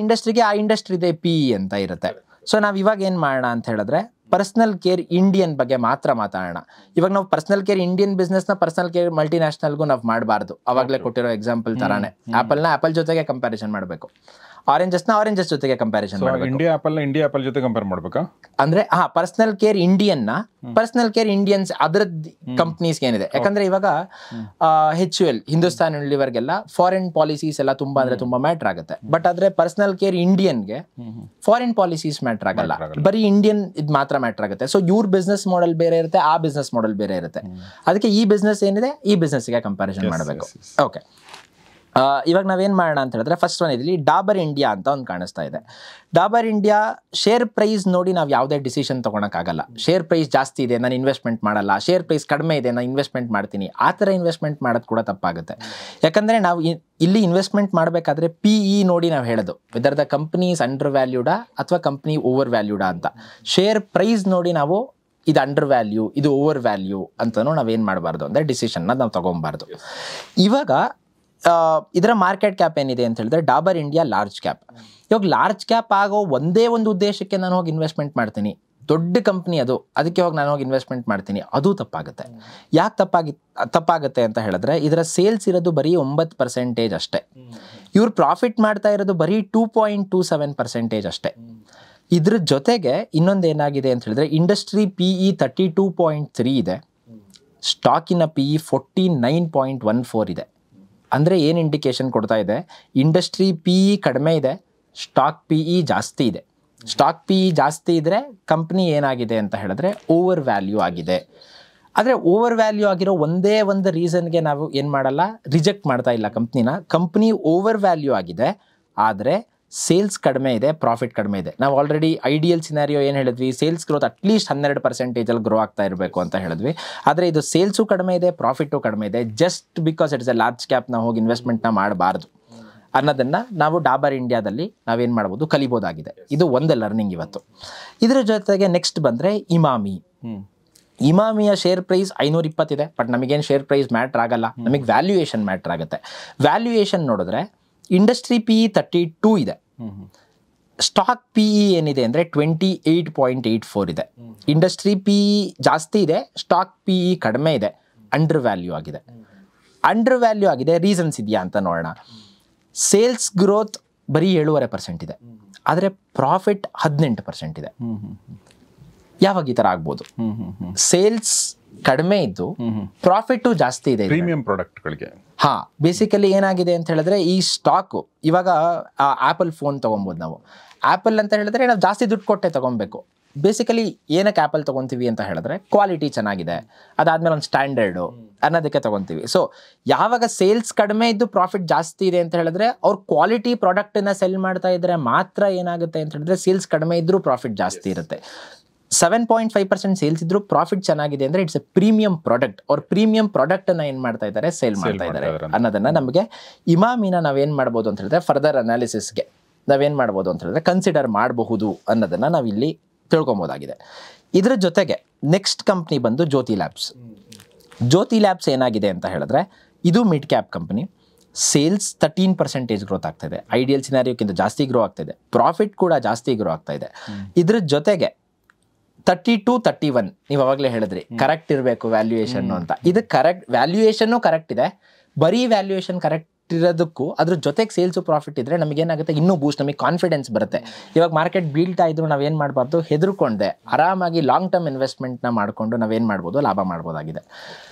ಇಂಡಸ್ಟ್ರಿಗೆ PE ಅಂತ ಇರುತ್ತೆ. ಸೊ ನಾವು ಇವಾಗ ಏನು ಮಾಡೋಣ ಅಂತ ಹೇಳಿದ್ರೆ ಪರ್ಸನಲ್ ಕೇರ್ ಇಂಡಿಯನ್ ಬಗ್ಗೆ ಮಾತ್ರ ಮಾತಾಡೋಣ. ಇವಾಗ ನಾವು ಪರ್ಸನಲ್ ಕೇರ್ ಇಂಡಿಯನ್ ಬಿಸ್ನೆಸ್ನ ಪರ್ಸನಲ್ ಕೇರ್ ಮಲ್ಟಿನ್ಯಾಷನಲ್ಗೂ ನಾವು ಮಾಡಬಾರ್ದು. ಅವಾಗಲೇ ಕೊಟ್ಟಿರೋ ಎಕ್ಸಾಂಪಲ್ ಥರಾನೇ ಆ್ಯಪಲ್ ಜೊತೆಗೆ ಕಂಪ್ಯಾರಿಸನ್ ಮಾಡಬೇಕು, ಆರೆಂಜಸ್ ಜೊತೆಗೆ ಕಂಪ್ಯಾರಿಸನ್ ಮಾಡಬೇಕು. ಇಂಡಿಯಾ ಆಪಲ್ ಜೊತೆ ಕಂಪೇರ್ ಮಾಡಬೇಕಾ ಅಂದ್ರೆ ಪರ್ಸನಲ್ ಕೇರ್ ಇಂಡಿಯನ್ಸ್ ಅದರದ್ದು ಕಂಪ್ನೀಸ್ ಏನಿದೆ. ಯಾಕಂದ್ರೆ ಇವಾಗ HUL ಹಿಂದೂಸ್ತಾನ್ ಯುನಿಲಿವರ್ಗೆಲ್ಲ ಫಾರಿನ್ ಪಾಲಿಸೀಸ್ ಎಲ್ಲ ತುಂಬಾ ಅಂದ್ರೆ ತುಂಬಾ ಮ್ಯಾಟರ್ ಆಗುತ್ತೆ. ಬಟ್ ಆದ್ರೆ ಪರ್ಸನಲ್ ಕೇರ್ ಇಂಡಿಯನ್ಗೆ ಫಾರಿನ್ ಪಾಲಿಸೀಸ್ ಮ್ಯಾಟರ್ ಆಗಲ್ಲ, ಬರೀ ಇಂಡಿಯನ್ ಇದು ಮಾತ್ರ ಮ್ಯಾಟರ್ ಆಗುತ್ತೆ. ಸೊ ಇವ್ರ ಬಿಸ್ನೆಸ್ ಮಾಡೆಲ್ ಬೇರೆ ಇರುತ್ತೆ, ಆ ಬಿಸ್ನೆಸ್ ಮಾಡೆಲ್ ಬೇರೆ ಇರುತ್ತೆ. ಅದಕ್ಕೆ ಈ ಬಿಸ್ನೆಸ್ ಏನಿದೆ ಈ ಬಿಸ್ನೆಸ್ಗೆ ಕಂಪ್ಯಾರಿಸನ್ ಮಾಡಬೇಕು. ಓಕೆ, ಇವಾಗ ನಾವೇನು ಮಾಡೋಣ ಅಂತ ಹೇಳಿದ್ರೆ ಫಸ್ಟ್ ಒನ್ ಇದರಲ್ಲಿ ಡಾಬರ್ ಇಂಡಿಯಾ ಅಂತ ಒಂದು ಕಾಣಿಸ್ತಾ ಇದೆ. ಡಾಬರ್ ಇಂಡಿಯಾ ಶೇರ್ ಪ್ರೈಸ್ ನೋಡಿ ನಾವು ಯಾವುದೇ ಡಿಸಿಷನ್ ತೊಗೊಳಕ್ಕಾಗಲ್ಲ. ಶೇರ್ ಪ್ರೈಸ್ ಜಾಸ್ತಿ ಇದೆ ನಾನು ಇನ್ವೆಸ್ಟ್ಮೆಂಟ್ ಮಾಡಲ್ಲ, ಶೇರ್ ಪ್ರೈಸ್ ಕಡಿಮೆ ಇದೆ ನಾನು ಇನ್ವೆಸ್ಟ್ಮೆಂಟ್ ಮಾಡ್ತೀನಿ, ಆ ಥರ ಇನ್ವೆಸ್ಟ್ಮೆಂಟ್ ಮಾಡೋದು ಕೂಡ ತಪ್ಪಾಗುತ್ತೆ. ಯಾಕಂದರೆ ನಾವು ಇಲ್ಲಿ ಇನ್ವೆಸ್ಟ್ಮೆಂಟ್ ಮಾಡಬೇಕಾದ್ರೆ PE ನೋಡಿ ನಾವು ಹೇಳೋದು whether the company is under ವ್ಯಾಲ್ಯೂಡಾ ಅಥವಾ ಕಂಪ್ನಿ ಓವರ್ ವ್ಯಾಲ್ಯೂಡಾ ಅಂತ. ಶೇರ್ ಪ್ರೈಸ್ ನೋಡಿ ನಾವು ಇದು ಅಂಡರ್ ವ್ಯಾಲ್ಯೂ ಇದು ಓವರ್ ವ್ಯಾಲ್ಯೂ ಅಂತಲೂ ನಾವೇನು ಮಾಡಬಾರ್ದು ಅಂದರೆ ಡಿಸಿಷನ್ನ ನಾವು ತೊಗೊಬಾರ್ದು. ಇವಾಗ ಇದರ ಮಾರ್ಕೆಟ್ ಕ್ಯಾಪ್ ಏನಿದೆ ಅಂತ ಹೇಳಿದ್ರೆ ಡಾಬರ್ ಇಂಡಿಯಾ ಲಾರ್ಜ್ ಕ್ಯಾಪ್. ಇವಾಗ ಲಾರ್ಜ್ ಕ್ಯಾಪ್ ಆಗೋ ಒಂದೇ ಒಂದು ಉದ್ದೇಶಕ್ಕೆ ನಾನು ಹೋಗಿ ಇನ್ವೆಸ್ಟ್ಮೆಂಟ್ ಮಾಡ್ತೀನಿ, ದೊಡ್ಡ ಕಂಪ್ನಿ ಅದು, ಅದಕ್ಕೆ ಹೋಗಿ ನಾನು ಹೋಗಿ ಇನ್ವೆಸ್ಟ್ಮೆಂಟ್ ಮಾಡ್ತೀನಿ, ಅದು ತಪ್ಪಾಗುತ್ತೆ. ಯಾಕೆ ತಪ್ಪಾಗುತ್ತೆ ಅಂತ ಹೇಳಿದ್ರೆ ಇದರ ಸೇಲ್ಸ್ ಇರೋದು ಬರೀ 9% ಅಷ್ಟೇ, ಇವ್ರು ಪ್ರಾಫಿಟ್ ಮಾಡ್ತಾ ಇರೋದು ಬರೀ 2.27% ಅಷ್ಟೇ. ಇದ್ರ ಜೊತೆಗೆ ಇನ್ನೊಂದು ಏನಾಗಿದೆ ಅಂತ ಹೇಳಿದ್ರೆ ಇಂಡಸ್ಟ್ರಿ PE 32.3 ಇದೆ, ಸ್ಟಾಕಿನ PE 49.14 ಇದೆ. ಅಂದರೆ ಏನು ಇಂಡಿಕೇಶನ್ ಕೊಡ್ತಾ ಇದೆ, ಇಂಡಸ್ಟ್ರಿ PE ಕಡಿಮೆ ಇದೆ, ಸ್ಟಾಕ್ PE ಜಾಸ್ತಿ ಇದೆ. ಸ್ಟಾಕ್ PE ಜಾಸ್ತಿ ಇದ್ದರೆ ಕಂಪ್ನಿ ಏನಾಗಿದೆ ಅಂತ ಹೇಳಿದ್ರೆ ಓವರ್ ವ್ಯಾಲ್ಯೂ ಆಗಿದೆ. ಆದರೆ ಓವರ್ ವ್ಯಾಲ್ಯೂ ಆಗಿರೋ ಒಂದೇ ಒಂದು ರೀಸನ್ಗೆ ನಾವು ಏನು ಮಾಡಲ್ಲ, ರಿಜೆಕ್ಟ್ ಮಾಡ್ತಾ ಇಲ್ಲ ಕಂಪ್ನಿ ಓವರ್ ವ್ಯಾಲ್ಯೂ ಆಗಿದೆ, ಆದರೆ ಸೇಲ್ಸ್ ಕಡಿಮೆ ಇದೆ, ಪ್ರಾಫಿಟ್ ಕಡಿಮೆ ಇದೆ. ನಾವು ಆಲ್ರೆಡಿ ಐಡಿಯಲ್ ಸಿನಾರಿಯೋ ಏನು ಹೇಳಿದ್ವಿ, ಸೇಲ್ಸ್ ಗ್ರೋತ್ ಅಟ್ಲೀಸ್ಟ್ 12% ಗ್ರೋ ಆಗ್ತಾ ಇರಬೇಕು ಅಂತ ಹೇಳಿದ್ವಿ. ಆದರೆ ಇದು ಸೇಲ್ಸು ಕಡಿಮೆ ಇದೆ, ಪ್ರಾಫಿಟು ಕಡಿಮೆ ಇದೆ. Just because it's A large cap ನಾವು ಹೋಗಿ ಇನ್ವೆಸ್ಟ್ಮೆಂಟ್ನ ಮಾಡಬಾರ್ದು ಅನ್ನೋದನ್ನು ನಾವು ಡಾಬರ್ ಇಂಡಿಯಾದಲ್ಲಿ ನಾವೇನು ಮಾಡ್ಬೋದು ಕಲಿಬೋದಾಗಿದೆ. ಇದು ಒಂದು ಲರ್ನಿಂಗ್ ಇವತ್ತು. ಇದರ ಜೊತೆಗೆ ನೆಕ್ಸ್ಟ್ ಬಂದರೆ ಇಮಾಮಿಯ ಶೇರ್ ಪ್ರೈಸ್ 520 ಇದೆ. ಬಟ್ ನಮಗೇನು ಶೇರ್ ಪ್ರೈಸ್ ಮ್ಯಾಟ್ರ್ ಆಗಲ್ಲ, ನಮಗೆ ವ್ಯಾಲ್ಯೂಯೇಷನ್ ಮ್ಯಾಟ್ರ್ ಆಗುತ್ತೆ. ವ್ಯಾಲ್ಯೂಯೇಷನ್ ನೋಡಿದ್ರೆ ಇಂಡಸ್ಟ್ರಿ PE 32 ಇದೆ, ಸ್ಟಾಕ್ PE ಏನಿದೆ ಅಂದರೆ 28.84 ಇದೆ. ಇಂಡಸ್ಟ್ರಿ PE ಜಾಸ್ತಿ ಇದೆ, ಸ್ಟಾಕ್ PE ಕಡಿಮೆ ಇದೆ. ಅಂಡರ್ ವ್ಯಾಲ್ಯೂ ಆಗಿದೆ. ಅಂಡರ್ ವ್ಯಾಲ್ಯೂ ಆಗಿದೆ, ರೀಸನ್ಸ್ ಇದೆಯಾ ಅಂತ ನೋಡೋಣ. ಸೇಲ್ಸ್ ಗ್ರೋತ್ ಬರೀ 7.5% ಇದೆ, ಆದರೆ ಪ್ರಾಫಿಟ್ 18% ಇದೆ. ಯಾವಾಗ ಈ ಥರ ಆಗ್ಬೋದು? ಸೇಲ್ಸ್ ಕಡಿಮೆ ಇದ್ದು ಪ್ರಾಫಿಟ್ ಜಾಸ್ತಿ ಇದೆ ಪ್ರೀಮಿಯಂ ಪ್ರಾಡಕ್ಟ್ಗಳಿಗೆ. ಹಾ, ಬೇಸಿಕಲಿ ಏನಾಗಿದೆ ಅಂತ ಹೇಳಿದ್ರೆ ಈ ಸ್ಟಾಕು ಇವಾಗ ಆ್ಯಪಲ್ ಫೋನ್ ತೊಗೊಬೋದು ನಾವು. ಆ್ಯಪಲ್ ಅಂತ ಹೇಳಿದ್ರೆ ನಾವು ಜಾಸ್ತಿ ದುಡ್ಡು ಕೊಟ್ಟೆ ತೊಗೊಬೇಕು. ಬೇಸಿಕಲಿ ಏನಕ್ಕೆ ಆ್ಯಪಲ್ ತೊಗೊತೀವಿ ಅಂತ ಹೇಳಿದ್ರೆ ಕ್ವಾಲಿಟಿ ಚೆನ್ನಾಗಿದೆ, ಅದಾದ್ಮೇಲೆ ಒಂದು ಸ್ಟ್ಯಾಂಡರ್ಡು ಅನ್ನೋದಕ್ಕೆ ತೊಗೊತೀವಿ. ಸೊ ಯಾವಾಗ ಸೇಲ್ಸ್ ಕಡಿಮೆ ಇದ್ದು ಪ್ರಾಫಿಟ್ ಜಾಸ್ತಿ ಇದೆ ಅಂತ ಹೇಳಿದ್ರೆ ಅವ್ರು ಕ್ವಾಲಿಟಿ ಪ್ರಾಡಕ್ಟನ್ನು ಸೆಲ್ ಮಾಡ್ತಾ ಇದ್ರೆ ಮಾತ್ರ ಏನಾಗುತ್ತೆ ಅಂತ ಹೇಳಿದ್ರೆ ಸೇಲ್ಸ್ ಕಡಿಮೆ ಇದ್ರೂ ಪ್ರಾಫಿಟ್ ಜಾಸ್ತಿ ಇರುತ್ತೆ. 7.5% ಸೇಲ್ಸ್ ಇದ್ರು ಪ್ರಾಫಿಟ್ ಚೆನ್ನಾಗಿದೆ ಅಂದ್ರೆ ಇಟ್ಸ್ ಎ ಪ್ರೀಮಿಯಂ ಪ್ರಾಡಕ್ಟ್. ಅವ್ರ ಪ್ರೀಮಿಯಂ ಪ್ರಾಡಕ್ಟ್ ಅನ್ನ ಏನ್ ಮಾಡ್ತಾ ಇದ್ದಾರೆ, ಸೇಲ್ ಮಾಡ್ತಾ ಇದ್ದಾರೆ ಅನ್ನೋದನ್ನ ನಮಗೆ ಇಮಾಮಿನ ನಾವೇನ್ ಮಾಡ್ಬೋದು ಅಂತ ಹೇಳಿದ್ರೆ ಫರ್ದರ್ ಅನಾಲಿಸಿಸ್ಗೆ ನಾವೇನ್ ಮಾಡ್ಬೋದು ಅಂತ ಹೇಳಿದ್ರೆ ಕನ್ಸಿಡರ್ ಮಾಡಬಹುದು ಅನ್ನೋದನ್ನ ನಾವಿಲ್ಲಿ ತಿಳ್ಕೊಬೋದಾಗಿದೆ. ಇದ್ರ ಜೊತೆಗೆ ನೆಕ್ಸ್ಟ್ ಕಂಪ್ನಿ ಬಂದು ಜ್ಯೋತಿ ಲ್ಯಾಬ್ಸ್. ಜ್ಯೋತಿ ಲ್ಯಾಬ್ಸ್ ಏನಾಗಿದೆ ಅಂತ ಹೇಳಿದ್ರೆ ಇದು mid cap company. Sales 13% growth ಆಗ್ತಾ ಇದೆ, ಐಡಿಯಲ್ ಸಿನಾರಿಯೋಕ್ಕಿಂತ ಜಾಸ್ತಿ ಗ್ರೋ ಆಗ್ತಾ ಇದೆ, ಪ್ರಾಫಿಟ್ ಕೂಡ ಜಾಸ್ತಿ ಗ್ರೋ ಆಗ್ತಾ ಇದೆ. ಇದ್ರ ಜೊತೆಗೆ 32-31 ನೀವು ಅವಾಗಲೇ ಹೇಳಿದ್ರಿ ಕರೆಕ್ಟ್ ಇರಬೇಕು ವ್ಯಾಲ್ಯೂಯೇಷನ್ ಅಂತ. ಇದು ಕರೆಕ್ಟ್ ವ್ಯಾಲ್ಯೂಯೇಷನ್ನು ಕರೆಕ್ಟ್ ಇದೆ. ಬರೀ ವ್ಯಾಲ್ಯೂಯೇಷನ್ ಕರೆಕ್ಟ್ ಇರೋದಕ್ಕೂ ಅದ್ರ ಜೊತೆಗೆ ಸೇಲ್ಸು ಪ್ರಾಫಿಟ್ ಇದ್ರೆ ನಮಗೇನಾಗುತ್ತೆ, ಇನ್ನೂ ಬೂಸ್ಟ್, ನಮಗೆ ಕಾನ್ಫಿಡೆನ್ಸ್ ಬರುತ್ತೆ. ಇವಾಗ ಮಾರ್ಕೆಟ್ ಬೀಳ್ತಾ ಇದ್ರು ನಾವೇನು ಮಾಡಬಾರ್ದು, ಹೆದರ್ಕೊಂಡೆ ಆರಾಮಾಗಿ ಲಾಂಗ್ ಟರ್ಮ್ ಇನ್ವೆಸ್ಟ್ಮೆಂಟ್ನ ಮಾಡಿಕೊಂಡು ನಾವೇನು ಮಾಡ್ಬೋದು, ಲಾಭ ಮಾಡ್ಬೋದಾಗಿದೆ.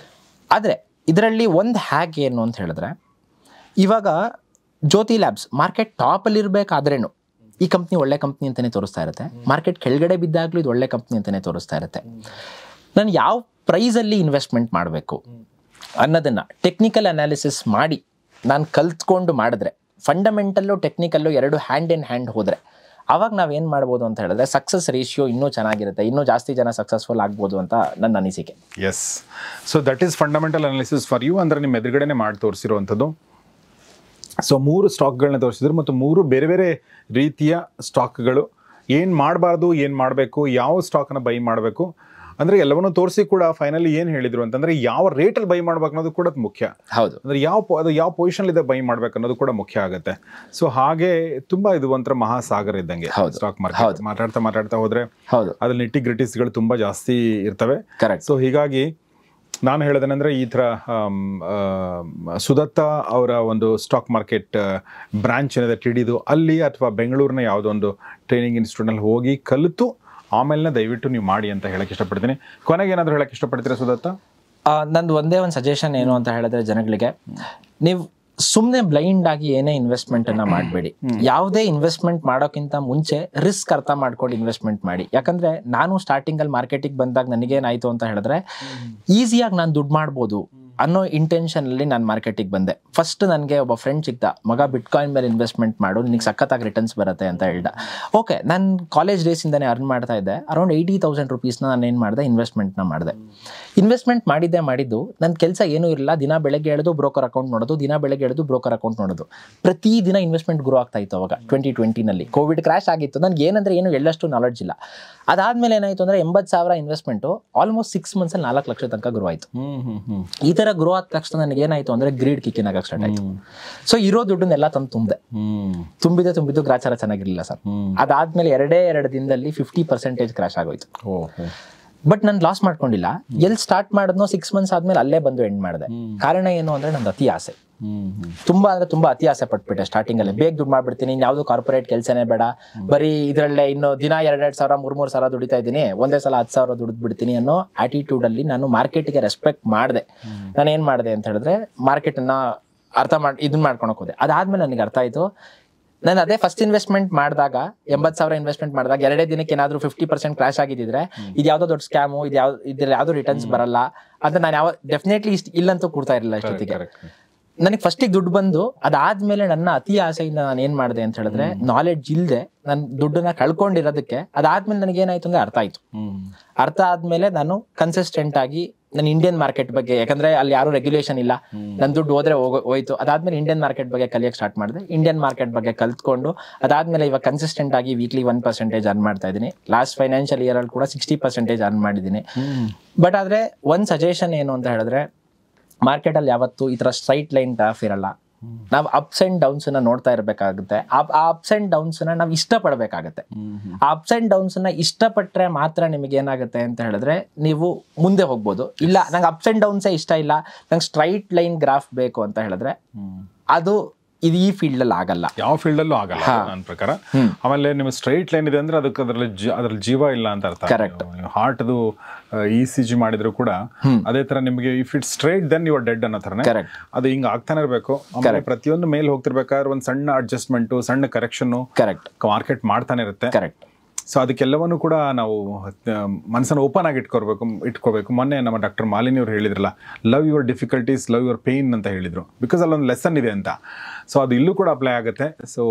ಆದರೆ ಇದರಲ್ಲಿ ಒಂದು ಹ್ಯಾಕ್ ಏನು ಅಂತ ಹೇಳಿದ್ರೆ, ಇವಾಗ ಜ್ಯೋತಿ ಲ್ಯಾಬ್ಸ್ ಮಾರ್ಕೆಟ್ ಟಾಪಲ್ಲಿ ಇರಬೇಕಾದ್ರೇನು ಈ ಕಂಪ್ನಿ ಒಳ್ಳೆ ಕಂಪ್ನಿ ಅಂತಲೇ ತೋರಿಸ್ತಾ ಇರುತ್ತೆ, ಮಾರ್ಕೆಟ್ ಕೆಳಗಡೆ ಬಿದ್ದಾಗಲೂ ಇದು ಒಳ್ಳೆ ಕಂಪ್ನಿ ಅಂತಲೇ ತೋರಿಸ್ತಾ ಇರುತ್ತೆ. ನಾನು ಯಾವ ಪ್ರೈಸಲ್ಲಿ ಇನ್ವೆಸ್ಟ್ಮೆಂಟ್ ಮಾಡಬೇಕು ಅನ್ನೋದನ್ನು ಟೆಕ್ನಿಕಲ್ ಅನಾಲಿಸಿಸ್ ಮಾಡಿ ನಾನು ಕಲ್ತ್ಕೊಂಡು ಮಾಡಿದ್ರೆ, ಫಂಡಮೆಂಟಲ್ಲು ಟೆಕ್ನಿಕಲ್ಲು ಎರಡು ಹ್ಯಾಂಡ್ ಇನ್ ಹ್ಯಾಂಡ್ ಹೋದರೆ ಆವಾಗ ನಾವೇನು ಮಾಡ್ಬೋದು ಅಂತ ಹೇಳಿದ್ರೆ ಸಕ್ಸಸ್ ರೇಷಿಯೋ ಇನ್ನೂ ಚೆನ್ನಾಗಿರುತ್ತೆ, ಇನ್ನೂ ಜಾಸ್ತಿ ಜನ ಸಕ್ಸಸ್ಫುಲ್ ಆಗ್ಬೋದು ಅಂತ ನನ್ನ ಅನಿಸಿಕೆ. Yes, so that is fundamental analysis for you. ಅಂದರೆ ನಿಮ್ಮ ಎದುರುಗಡೆನೆ ಮಾಡಿ ತೋರಿಸಿರುವಂಥದ್ದು. ಸೊ 3 ಸ್ಟಾಕ್ಗಳನ್ನ ತೋರಿಸಿದ್ರು ಮತ್ತು 3 ಬೇರೆ ಬೇರೆ ರೀತಿಯ ಸ್ಟಾಕ್ಗಳು, ಏನು ಮಾಡಬಾರ್ದು, ಏನು ಮಾಡಬೇಕು, ಯಾವ ಸ್ಟಾಕನ್ನು ಬೈ ಮಾಡಬೇಕು ಅಂದರೆ ಎಲ್ಲವನ್ನೂ ತೋರಿಸಿ ಕೂಡ ಫೈನಲಿ ಏನು ಹೇಳಿದರು ಅಂತಂದರೆ ಯಾವ ರೇಟಲ್ಲಿ ಬೈ ಮಾಡ್ಬೇಕು ಅನ್ನೋದು ಕೂಡ ಮುಖ್ಯ. ಹೌದು, ಅಂದರೆ ಯಾವ ಪೊಸಿಷನ್ಲಿದೆ ಬೈ ಮಾಡ್ಬೇಕು ಅನ್ನೋದು ಕೂಡ ಮುಖ್ಯ ಆಗುತ್ತೆ. ಸೊ ಹಾಗೆ ತುಂಬ ಇದು ಒಂಥರ ಮಹಾಸಾಗರ ಇದ್ದಂಗೆ ಸ್ಟಾಕ್ ಮಾರ್ಕೆಟ್. ಮಾತಾಡ್ತಾ ಹೋದರೆ ಅದ್ರಲ್ಲಿ ನಿಟ್ಟಿ ಗ್ರಿಟೀಸ್ಗಳು ತುಂಬ ಜಾಸ್ತಿ ಇರ್ತವೆ. ಕರೆಕ್ಟ್. ಸೊ ಹೀಗಾಗಿ ನಾನು ಹೇಳೋದೇನೆಂದರೆ ಈ ಥರ ಸುದತ್ತ ಅವರ ಒಂದು ಸ್ಟಾಕ್ ಮಾರ್ಕೆಟ್ ಬ್ರಾಂಚ್ ಏನಿದೆ ಟಿಡಿದು ಅಲ್ಲಿ ಅಥವಾ ಬೆಂಗಳೂರಿನ ಯಾವುದೋ ಒಂದು ಟ್ರೈನಿಂಗ್ ಇನ್ಸ್ಟಿಟ್ಯೂಟ್ನಲ್ಲಿ ಹೋಗಿ ಕಲಿತು ಆಮೇಲೆ ದಯವಿಟ್ಟು ನೀವು ಮಾಡಿ ಅಂತ ಹೇಳಕ್ಕೆ ಇಷ್ಟಪಡ್ತೀನಿ. ಕೊನೆಗೆ ಏನಾದರೂ ಹೇಳಕ್ಕೆ ಇಷ್ಟಪಡ್ತೀರಾ ಸುದತ್ತ? ನಂದು ಒಂದೇ ಒಂದು ಸಜೆಷನ್ ಏನು ಅಂತ ಹೇಳಿದ್ರೆ ಜನಗಳಿಗೆ, ನೀವು ಸುಮ್ಮನೆ ಬ್ಲೈಂಡ್ ಆಗಿ ಏನೇ ಇನ್ವೆಸ್ಟ್ಮೆಂಟ್ ಅನ್ನ ಮಾಡಬೇಡಿ. ಯಾವುದೇ ಇನ್ವೆಸ್ಟ್ಮೆಂಟ್ ಮಾಡೋಕ್ಕಿಂತ ಮುಂಚೆ ರಿಸ್ಕ್ ಅರ್ಥ ಮಾಡ್ಕೊಂಡು ಇನ್ವೆಸ್ಟ್ಮೆಂಟ್ ಮಾಡಿ. ಯಾಕಂದ್ರೆ ನಾನು ಸ್ಟಾರ್ಟಿಂಗ್ ಅಲ್ಲಿ ಮಾರ್ಕೆಟಿಗೆ ಬಂದಾಗ ನನಗೇನಾಯ್ತು ಅಂತ ಹೇಳಿದ್ರೆ ಈಸಿಯಾಗಿ ನಾನು ದುಡ್ಡು ಮಾಡ್ಬೋದು ಅನ್ನೋ ಇಂಟೆನ್ಷನ್ ಅಲ್ಲಿ ನಾನು ಮಾರ್ಕೆಟಿಗೆ ಬಂದೆ. ಫಸ್ಟ್ ನನಗೆ ಒಬ್ಬ ಫ್ರೆಂಡ್ ಸಿಗ್ದ, ಮಗ ಬಿಟ್ಕಾಯಿನ್ ಮೇಲೆ ಇನ್ವೆಸ್ಟ್ಮೆಂಟ್ ಮಾಡು, ನಿನಗೆ ಸಖತ್ತಾಗಿ ರಿಟರ್ನ್ಸ್ ಬರುತ್ತೆ ಅಂತ ಹೇಳ್ದ. ಓಕೆ, ನಾನು ಕಾಲೇಜ್ ಡೇಸಿಂದಾನೇ ಅರ್ನ್ ಮಾಡ್ತಾ ಇದ್ದೆ. ಅರೌಂಡ್ 80,000 ರೂಪೀಸ್ನ ನಾನು ಏನು ಮಾಡಿದೆ, ಇನ್ವೆಸ್ಟ್ಮೆಂಟ್ನ ಮಾಡಿದೆ. ಇನ್ವೆಸ್ಟ್ಮೆಂಟ್ ಮಾಡಿದ್ದು ನನ್ನ ಕೆಲಸ ಏನೂ ಇರಲಿಲ್ಲ. ದಿನ ಬೆಳಗ್ಗೆ ಎಳೆದು ಬ್ರೋಕರ್ ಅಕೌಂಟ್ ನೋಡೋದು, ದಿನ ಬೆಳಗ್ಗೆ ಎಳೆದು ಬ್ರೋಕರ್ ಅಕೌಂಟ್ ನೋಡೋದು. ಪ್ರತಿ ದಿನ ಇನ್ವೆಸ್ಟ್ಮೆಂಟ್ ಗ್ರೋ ಆಗ್ತಾ ಇತ್ತು. ಅವಾಗ 2020ನಲ್ಲಿ ಕೋವಿಡ್ ಕ್ರಾಶ್ ಆಗಿತ್ತು. ನನಗೆ ಏನಂದ್ರೆ ಏನು ಎಳ್ಳಷ್ಟು ನಾಲೆಡ್ಜ್ ಇಲ್ಲ. ಅದಾದ್ಮೇಲೆ ಏನಾಯ್ತು ಅಂದ್ರೆ 80,000 ಇನ್ವೆಸ್ಟ್ಮೆಂಟು ಆಲ್ಮೋಸ್ಟ್ 6 ಮಂತ್ಸಲ್ಲಿ 4 ಲಕ್ಷ ತನಕ ಗ್ರೋ ಆಯಿತು. ಈ ಥರ ಗ್ರೋ ಆದ ತಕ್ಷಣ ನನಗೆ ಏನಾಯ್ತು ಅಂದ್ರೆ ಗ್ರೀಡ್ ಕಿಕ್ಕಿನ್ ಆಗಕ್ಕೆ ಸ್ಟಾರ್ಟ್ ಆಯ್ತು. ಸೊ ಇರೋ ದುಡ್ಡನ್ನೆಲ್ಲ ತಂದು ತುಂಬಿದ್ದು ಗ್ರಾಚಾರ ಚೆನ್ನಾಗಿರ್ಲಿಲ್ಲ ಸರ್. ಅದಾದ್ಮೇಲೆ 2 ದಿನದಲ್ಲಿ 50% ಕ್ರಾಶ್ ಆಗೋಯ್ತು. ಬಟ್ ನಾನು ಲಾಸ್ ಮಾಡ್ಕೊಂಡಿಲ್ಲ. ಎಲ್ಲಿ ಸ್ಟಾರ್ಟ್ ಮಾಡಿದ್ನೋ 6 ಮಂತ್ಸ್ ಆದ್ಮೇಲೆ ಅಲ್ಲೇ ಬಂದು ಎಂಡ್ ಮಾಡಿದೆ. ಕಾರಣ ಏನು ಅಂದ್ರೆ ನಂದು ಅತಿ ಆಸೆ, ತುಂಬಾ ಅತಿ ಆಸೆ ಪಟ್ಬಿಟ್ಟೆ. ಸ್ಟಾರ್ಟಿಂಗ್ ಅಲ್ಲಿ ಬೇಗ ದುಡ್ಡು ಮಾಡ್ಬಿಡ್ತೀನಿ, ಯಾವ್ದು ಕಾರ್ಪೊರೇಟ್ ಕೆಲಸನೇ ಬೇಡ, ಬರೀ ಇದ್ರಲ್ಲೇ ಇನ್ನು ದಿನ 2,000 3,000 ದುಡಿತಾ ಇದ್ದೀನಿ, ಒಂದೇ ಸಲ 10,000 ದುಡ್ದು ಬಿಡ್ತೀನಿ ಅನ್ನೋ ಆಟಿಟ್ಯೂಡ್ ಅಲ್ಲಿ ನಾನು ಮಾರ್ಕೆಟ್ಗೆ ರೆಸ್ಪೆಕ್ಟ್ ಮಾಡಿದೆ. ನಾನು ಏನ್ ಮಾಡಿದೆ ಅಂತ ಹೇಳಿದ್ರೆ ಮಾರ್ಕೆಟ್ ಅನ್ನ ಅರ್ಥ ಇದನ್ನ ಮಾಡ್ಕೊಳಕ್ ಹೋದೆ. ಅದಾದ್ಮೇಲೆ ನನಗೆ ಅರ್ಥ ಆಯ್ತು, ನಾನು ಅದೇ ಫಸ್ಟ್ ಇನ್ವೆಸ್ಟ್ಮೆಂಟ್ ಮಾಡಿದಾಗ 80,000 ಇನ್ವೆಸ್ಟ್ಮೆಂಟ್ ಮಾಡಿದಾಗ 2 ದಿನಕ್ಕೆ ಏನಾದ್ರು 50% ಕ್ರಾಶ್ ಆಗಿದ್ದಿದ್ರೆ ಇದು ಯಾವ್ದೋ ದೊಡ್ಡ ಸ್ಕ್ಯಾಮು, ಇದ್ರಲ್ಲಿ ಯಾವ್ದು ರಿಟರ್ನ್ಸ್ ಬರಲ್ಲ ಅಂತ ನಾನು ಡೆಫಿನೆಟ್ಲಿ ಇಲ್ಲಂತೂ ಕೊಡ್ತಾ ಇರಲಿಲ್ಲ ಇಷ್ಟೊತ್ತಿಗೆ. ನನಗೆ ಫಸ್ಟಿಗೆ ದುಡ್ಡು ಬಂದು ಅದಾದ್ಮೇಲೆ ನನ್ನ ಅತಿ ಆಸೆಯಿಂದ ನಾನು ಏನ್ ಮಾಡಿದೆ ಅಂತ ಹೇಳಿದ್ರೆ ನಾಲೆಡ್ಜ್ ಇಲ್ಲದೆ ನಾನು ದುಡ್ಡನ್ನ ಕಳ್ಕೊಂಡಿರೋದಕ್ಕೆ ಅದಾದ್ಮೇಲೆ ನನಗೇನಾಯ್ತು ಅಂದ್ರೆ ಅರ್ಥ ಆದ್ಮೇಲೆ ನಾನು ಕನ್ಸಿಸ್ಟೆಂಟ್ ಆಗಿ ನನ್ನ ಇಂಡಿಯನ್ ಮಾರ್ಕೆಟ್ ಬಗ್ಗೆ, ಯಾಕಂದ್ರೆ ಅಲ್ಲಿ ಯಾರು ರೆಗ್ಯುಲೇಷನ್ ಇಲ್ಲ, ನನ್ನ ದುಡ್ಡು ಹೋದ್ರೆ ಹೋಯ್ತು. ಅದಾದ್ಮೇಲೆ ಇಂಡಿಯನ್ ಮಾರ್ಕೆಟ್ ಬಗ್ಗೆ ಕಲಿಯಕ್ಕೆ ಸ್ಟಾರ್ಟ್ ಮಾಡಿದೆ. ಇಂಡಿಯನ್ ಮಾರ್ಕೆಟ್ ಬಗ್ಗೆ ಕಲ್ತ್ಕೊಂಡು ಅದಾದ್ಮೇಲೆ ಇವಾಗ ಕನ್ಸಿಸ್ಟೆಂಟ್ ಆಗಿ ವೀಕ್ಲಿ 1% ಅರ್ನ್ ಮಾಡ್ತಾ ಇದ್ದೀನಿ. ಲಾಸ್ಟ್ ಫೈನಾನ್ಷಿಯಲ್ ಇಯರ್ ಅಲ್ಲಿ ಕೂಡ 60% ಅರ್ನ್ ಮಾಡಿದ್ದೀನಿ. ಬಟ್ ಆದ್ರೆ ಒಂದ್ ಸಜೆಷನ್ ಏನು ಅಂತ ಹೇಳಿದ್ರೆ ಮಾರ್ಕೆಟ್ ಅಲ್ಲಿ ಯಾವತ್ತು ಈ ತರ ಸ್ಟ್ರೈಟ್ ಲೈನ್ ಗ್ರಾಫ್ ಇರಲ್ಲ. ನಾವು ಅಪ್ಸ್ ಅಂಡ್ ಡೌನ್ಸ್ ನೋಡ್ತಾ ಇರಬೇಕಾಗುತ್ತೆ. ಆ ಅಪ್ಸ್ ಅಂಡ್ ಡೌನ್ಸ್ ನಾವು ಇಷ್ಟಪಡಬೇಕಾಗತ್ತೆ. ಆ ಅಪ್ಸ್ ಅಂಡ್ ಡೌನ್ಸ್ ಇಷ್ಟಪಟ್ರೆ ಮಾತ್ರ ನಿಮಗೆ ಏನಾಗುತ್ತೆ ಅಂತ ಹೇಳಿದ್ರೆ ನೀವು ಮುಂದೆ ಹೋಗ್ಬೋದು. ಇಲ್ಲ ನಂಗೆ ಅಪ್ಸ್ ಅಂಡ್ ಡೌನ್ಸೇ ಇಷ್ಟ ಇಲ್ಲ, ನಂಗೆ ಸ್ಟ್ರೈಟ್ ಲೈನ್ ಗ್ರಾಫ್ ಬೇಕು ಅಂತ ಹೇಳಿದ್ರೆ ಅದು ಇದು ಈ ಫೀಲ್ಡ್ ಅಲ್ಲಿ ಆಗಲ್ಲ, ಯಾವ ಫೀಲ್ಡ್ ಅಲ್ಲೂ ಆಗಲ್ಲ ನನ್ನ ಪ್ರಕಾರ. ಆಮೇಲೆ ನಿಮ್ಗೆ ಸ್ಟ್ರೈಟ್ ಲೈನ್ ಇದೆ ಅಂದ್ರೆ ಅದಕ್ಕೆ ಅದ್ರಲ್ಲಿ ಜೀವ ಇಲ್ಲ ಅಂತ ಅರ್ಥ. ಕರೆಕ್ಟ್. ಹಾರ್ಟ್ದು ECG ಮಾಡಿದ್ರು ಕೂಡ ಅದೇ ತರ ನಿಮಗೆ if it straight then you are dead ಅನ್ನೋ ಥರನೇ ಕರೆಕ್ಟ್. ಅದು ಹಿಂಗೆ ಆಗ್ತಾನೆ ಇರಬೇಕು. ಆಮೇಲೆ ಪ್ರತಿಯೊಂದು ಮೇಲೆ ಹೋಗ್ತಿರ್ಬೇಕಾದ್ರೆ ಒಂದು ಸಣ್ಣ ಅಡ್ಜಸ್ಟ್ಮೆಂಟು, ಸಣ್ಣ ಕರೆಕ್ಷನ್ ಕರೆಕ್ಟ್ ಮಾರ್ಕೆಟ್ ಮಾಡ್ತಾನೆ ಇರುತ್ತೆ. ಕರೆಕ್ಟ್. ಸೊ ಅದಕ್ಕೆಲ್ಲವನ್ನು ಕೂಡ ನಾವು ಮನಸ್ಸನ್ನು ಓಪನ್ ಆಗಿ ಇಟ್ಕೋಬೇಕು. ಮೊನ್ನೆ ನಮ್ಮ ಡಾಕ್ಟರ್ ಮಾಲಿನಿ ಅವರು ಹೇಳಿದ್ರಲ್ಲ, love your difficulties, love your pain ಅಂತ ಹೇಳಿದರು. ಬಿಕಾಸ್ ಅಲ್ಲೊಂದು ಲೆಸನ್ ಇದೆ ಅಂತ. ಸೊ ಅದು ಇಲ್ಲೂ ಕೂಡ ಅಪ್ಲೈ ಆಗುತ್ತೆ. ಸೊ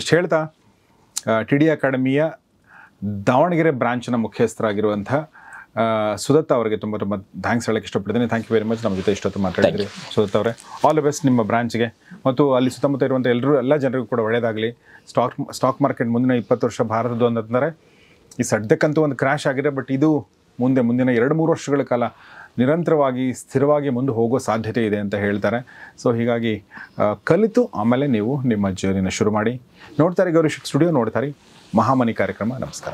ಎಷ್ಟು ಹೇಳ್ತಾ TD ಅಕಾಡೆಮಿಯ ದಾವಣಗೆರೆ ಬ್ರಾಂಚ್ನ ಮುಖ್ಯಸ್ಥರಾಗಿರುವಂಥ ಸುದತ್ತ ಅವರಿಗೆ ತುಂಬ ತುಂಬ ಥ್ಯಾಂಕ್ಸ್ ಹೇಳಕ್ಕೆ ಇಷ್ಟಪಡ್ತೀನಿ. ಥ್ಯಾಂಕ್ ಯು ವೆರಿ ಮಚ್ ನಮ್ಮ ಜೊತೆ ಇಷ್ಟೊತ್ತು ಮಾತಾಡಿದ್ರಿ ಸುದತ್ತ ಅವರೇ. ಆಲ್ ದ ಬೆಸ್ಟ್ ನಿಮ್ಮ ಬ್ರಾಂಚ್ಗೆ ಮತ್ತು ಅಲ್ಲಿ ಸುತ್ತಮುತ್ತ ಇರುವಂಥ ಎಲ್ಲ ಜನರಿಗೂ ಕೂಡ ಒಳ್ಳೆಯದಾಗಲಿ. ಸ್ಟಾಕ್ ಮಾರ್ಕೆಟ್ ಮುಂದಿನ 20 ವರ್ಷ ಭಾರತದ್ದು ಅಂತಂದರೆ ಈ ಸದ್ಯಕ್ಕಂತೂ ಒಂದು ಕ್ರ್ಯಾಶ್ ಆಗಿದೆ, ಬಟ್ ಇದು ಮುಂದಿನ 2-3 ವರ್ಷಗಳ ಕಾಲ ನಿರಂತರವಾಗಿ ಸ್ಥಿರವಾಗಿ ಮುಂದೆ ಹೋಗೋ ಸಾಧ್ಯತೆ ಇದೆ ಅಂತ ಹೇಳ್ತಾರೆ. ಸೊ ಹೀಗಾಗಿ ಕಲಿತು ಆಮೇಲೆ ನೀವು ನಿಮ್ಮ ಜರ್ನಿನ ಶುರು ಮಾಡಿ. ನೋಡ್ತಾರೆ ಗೌರಿ ಸ್ಟುಡಿಯೋ, ನೋಡ್ತಾರೆ ಮಹಾಮನಿ ಕಾರ್ಯಕ್ರಮ. ನಮಸ್ಕಾರ.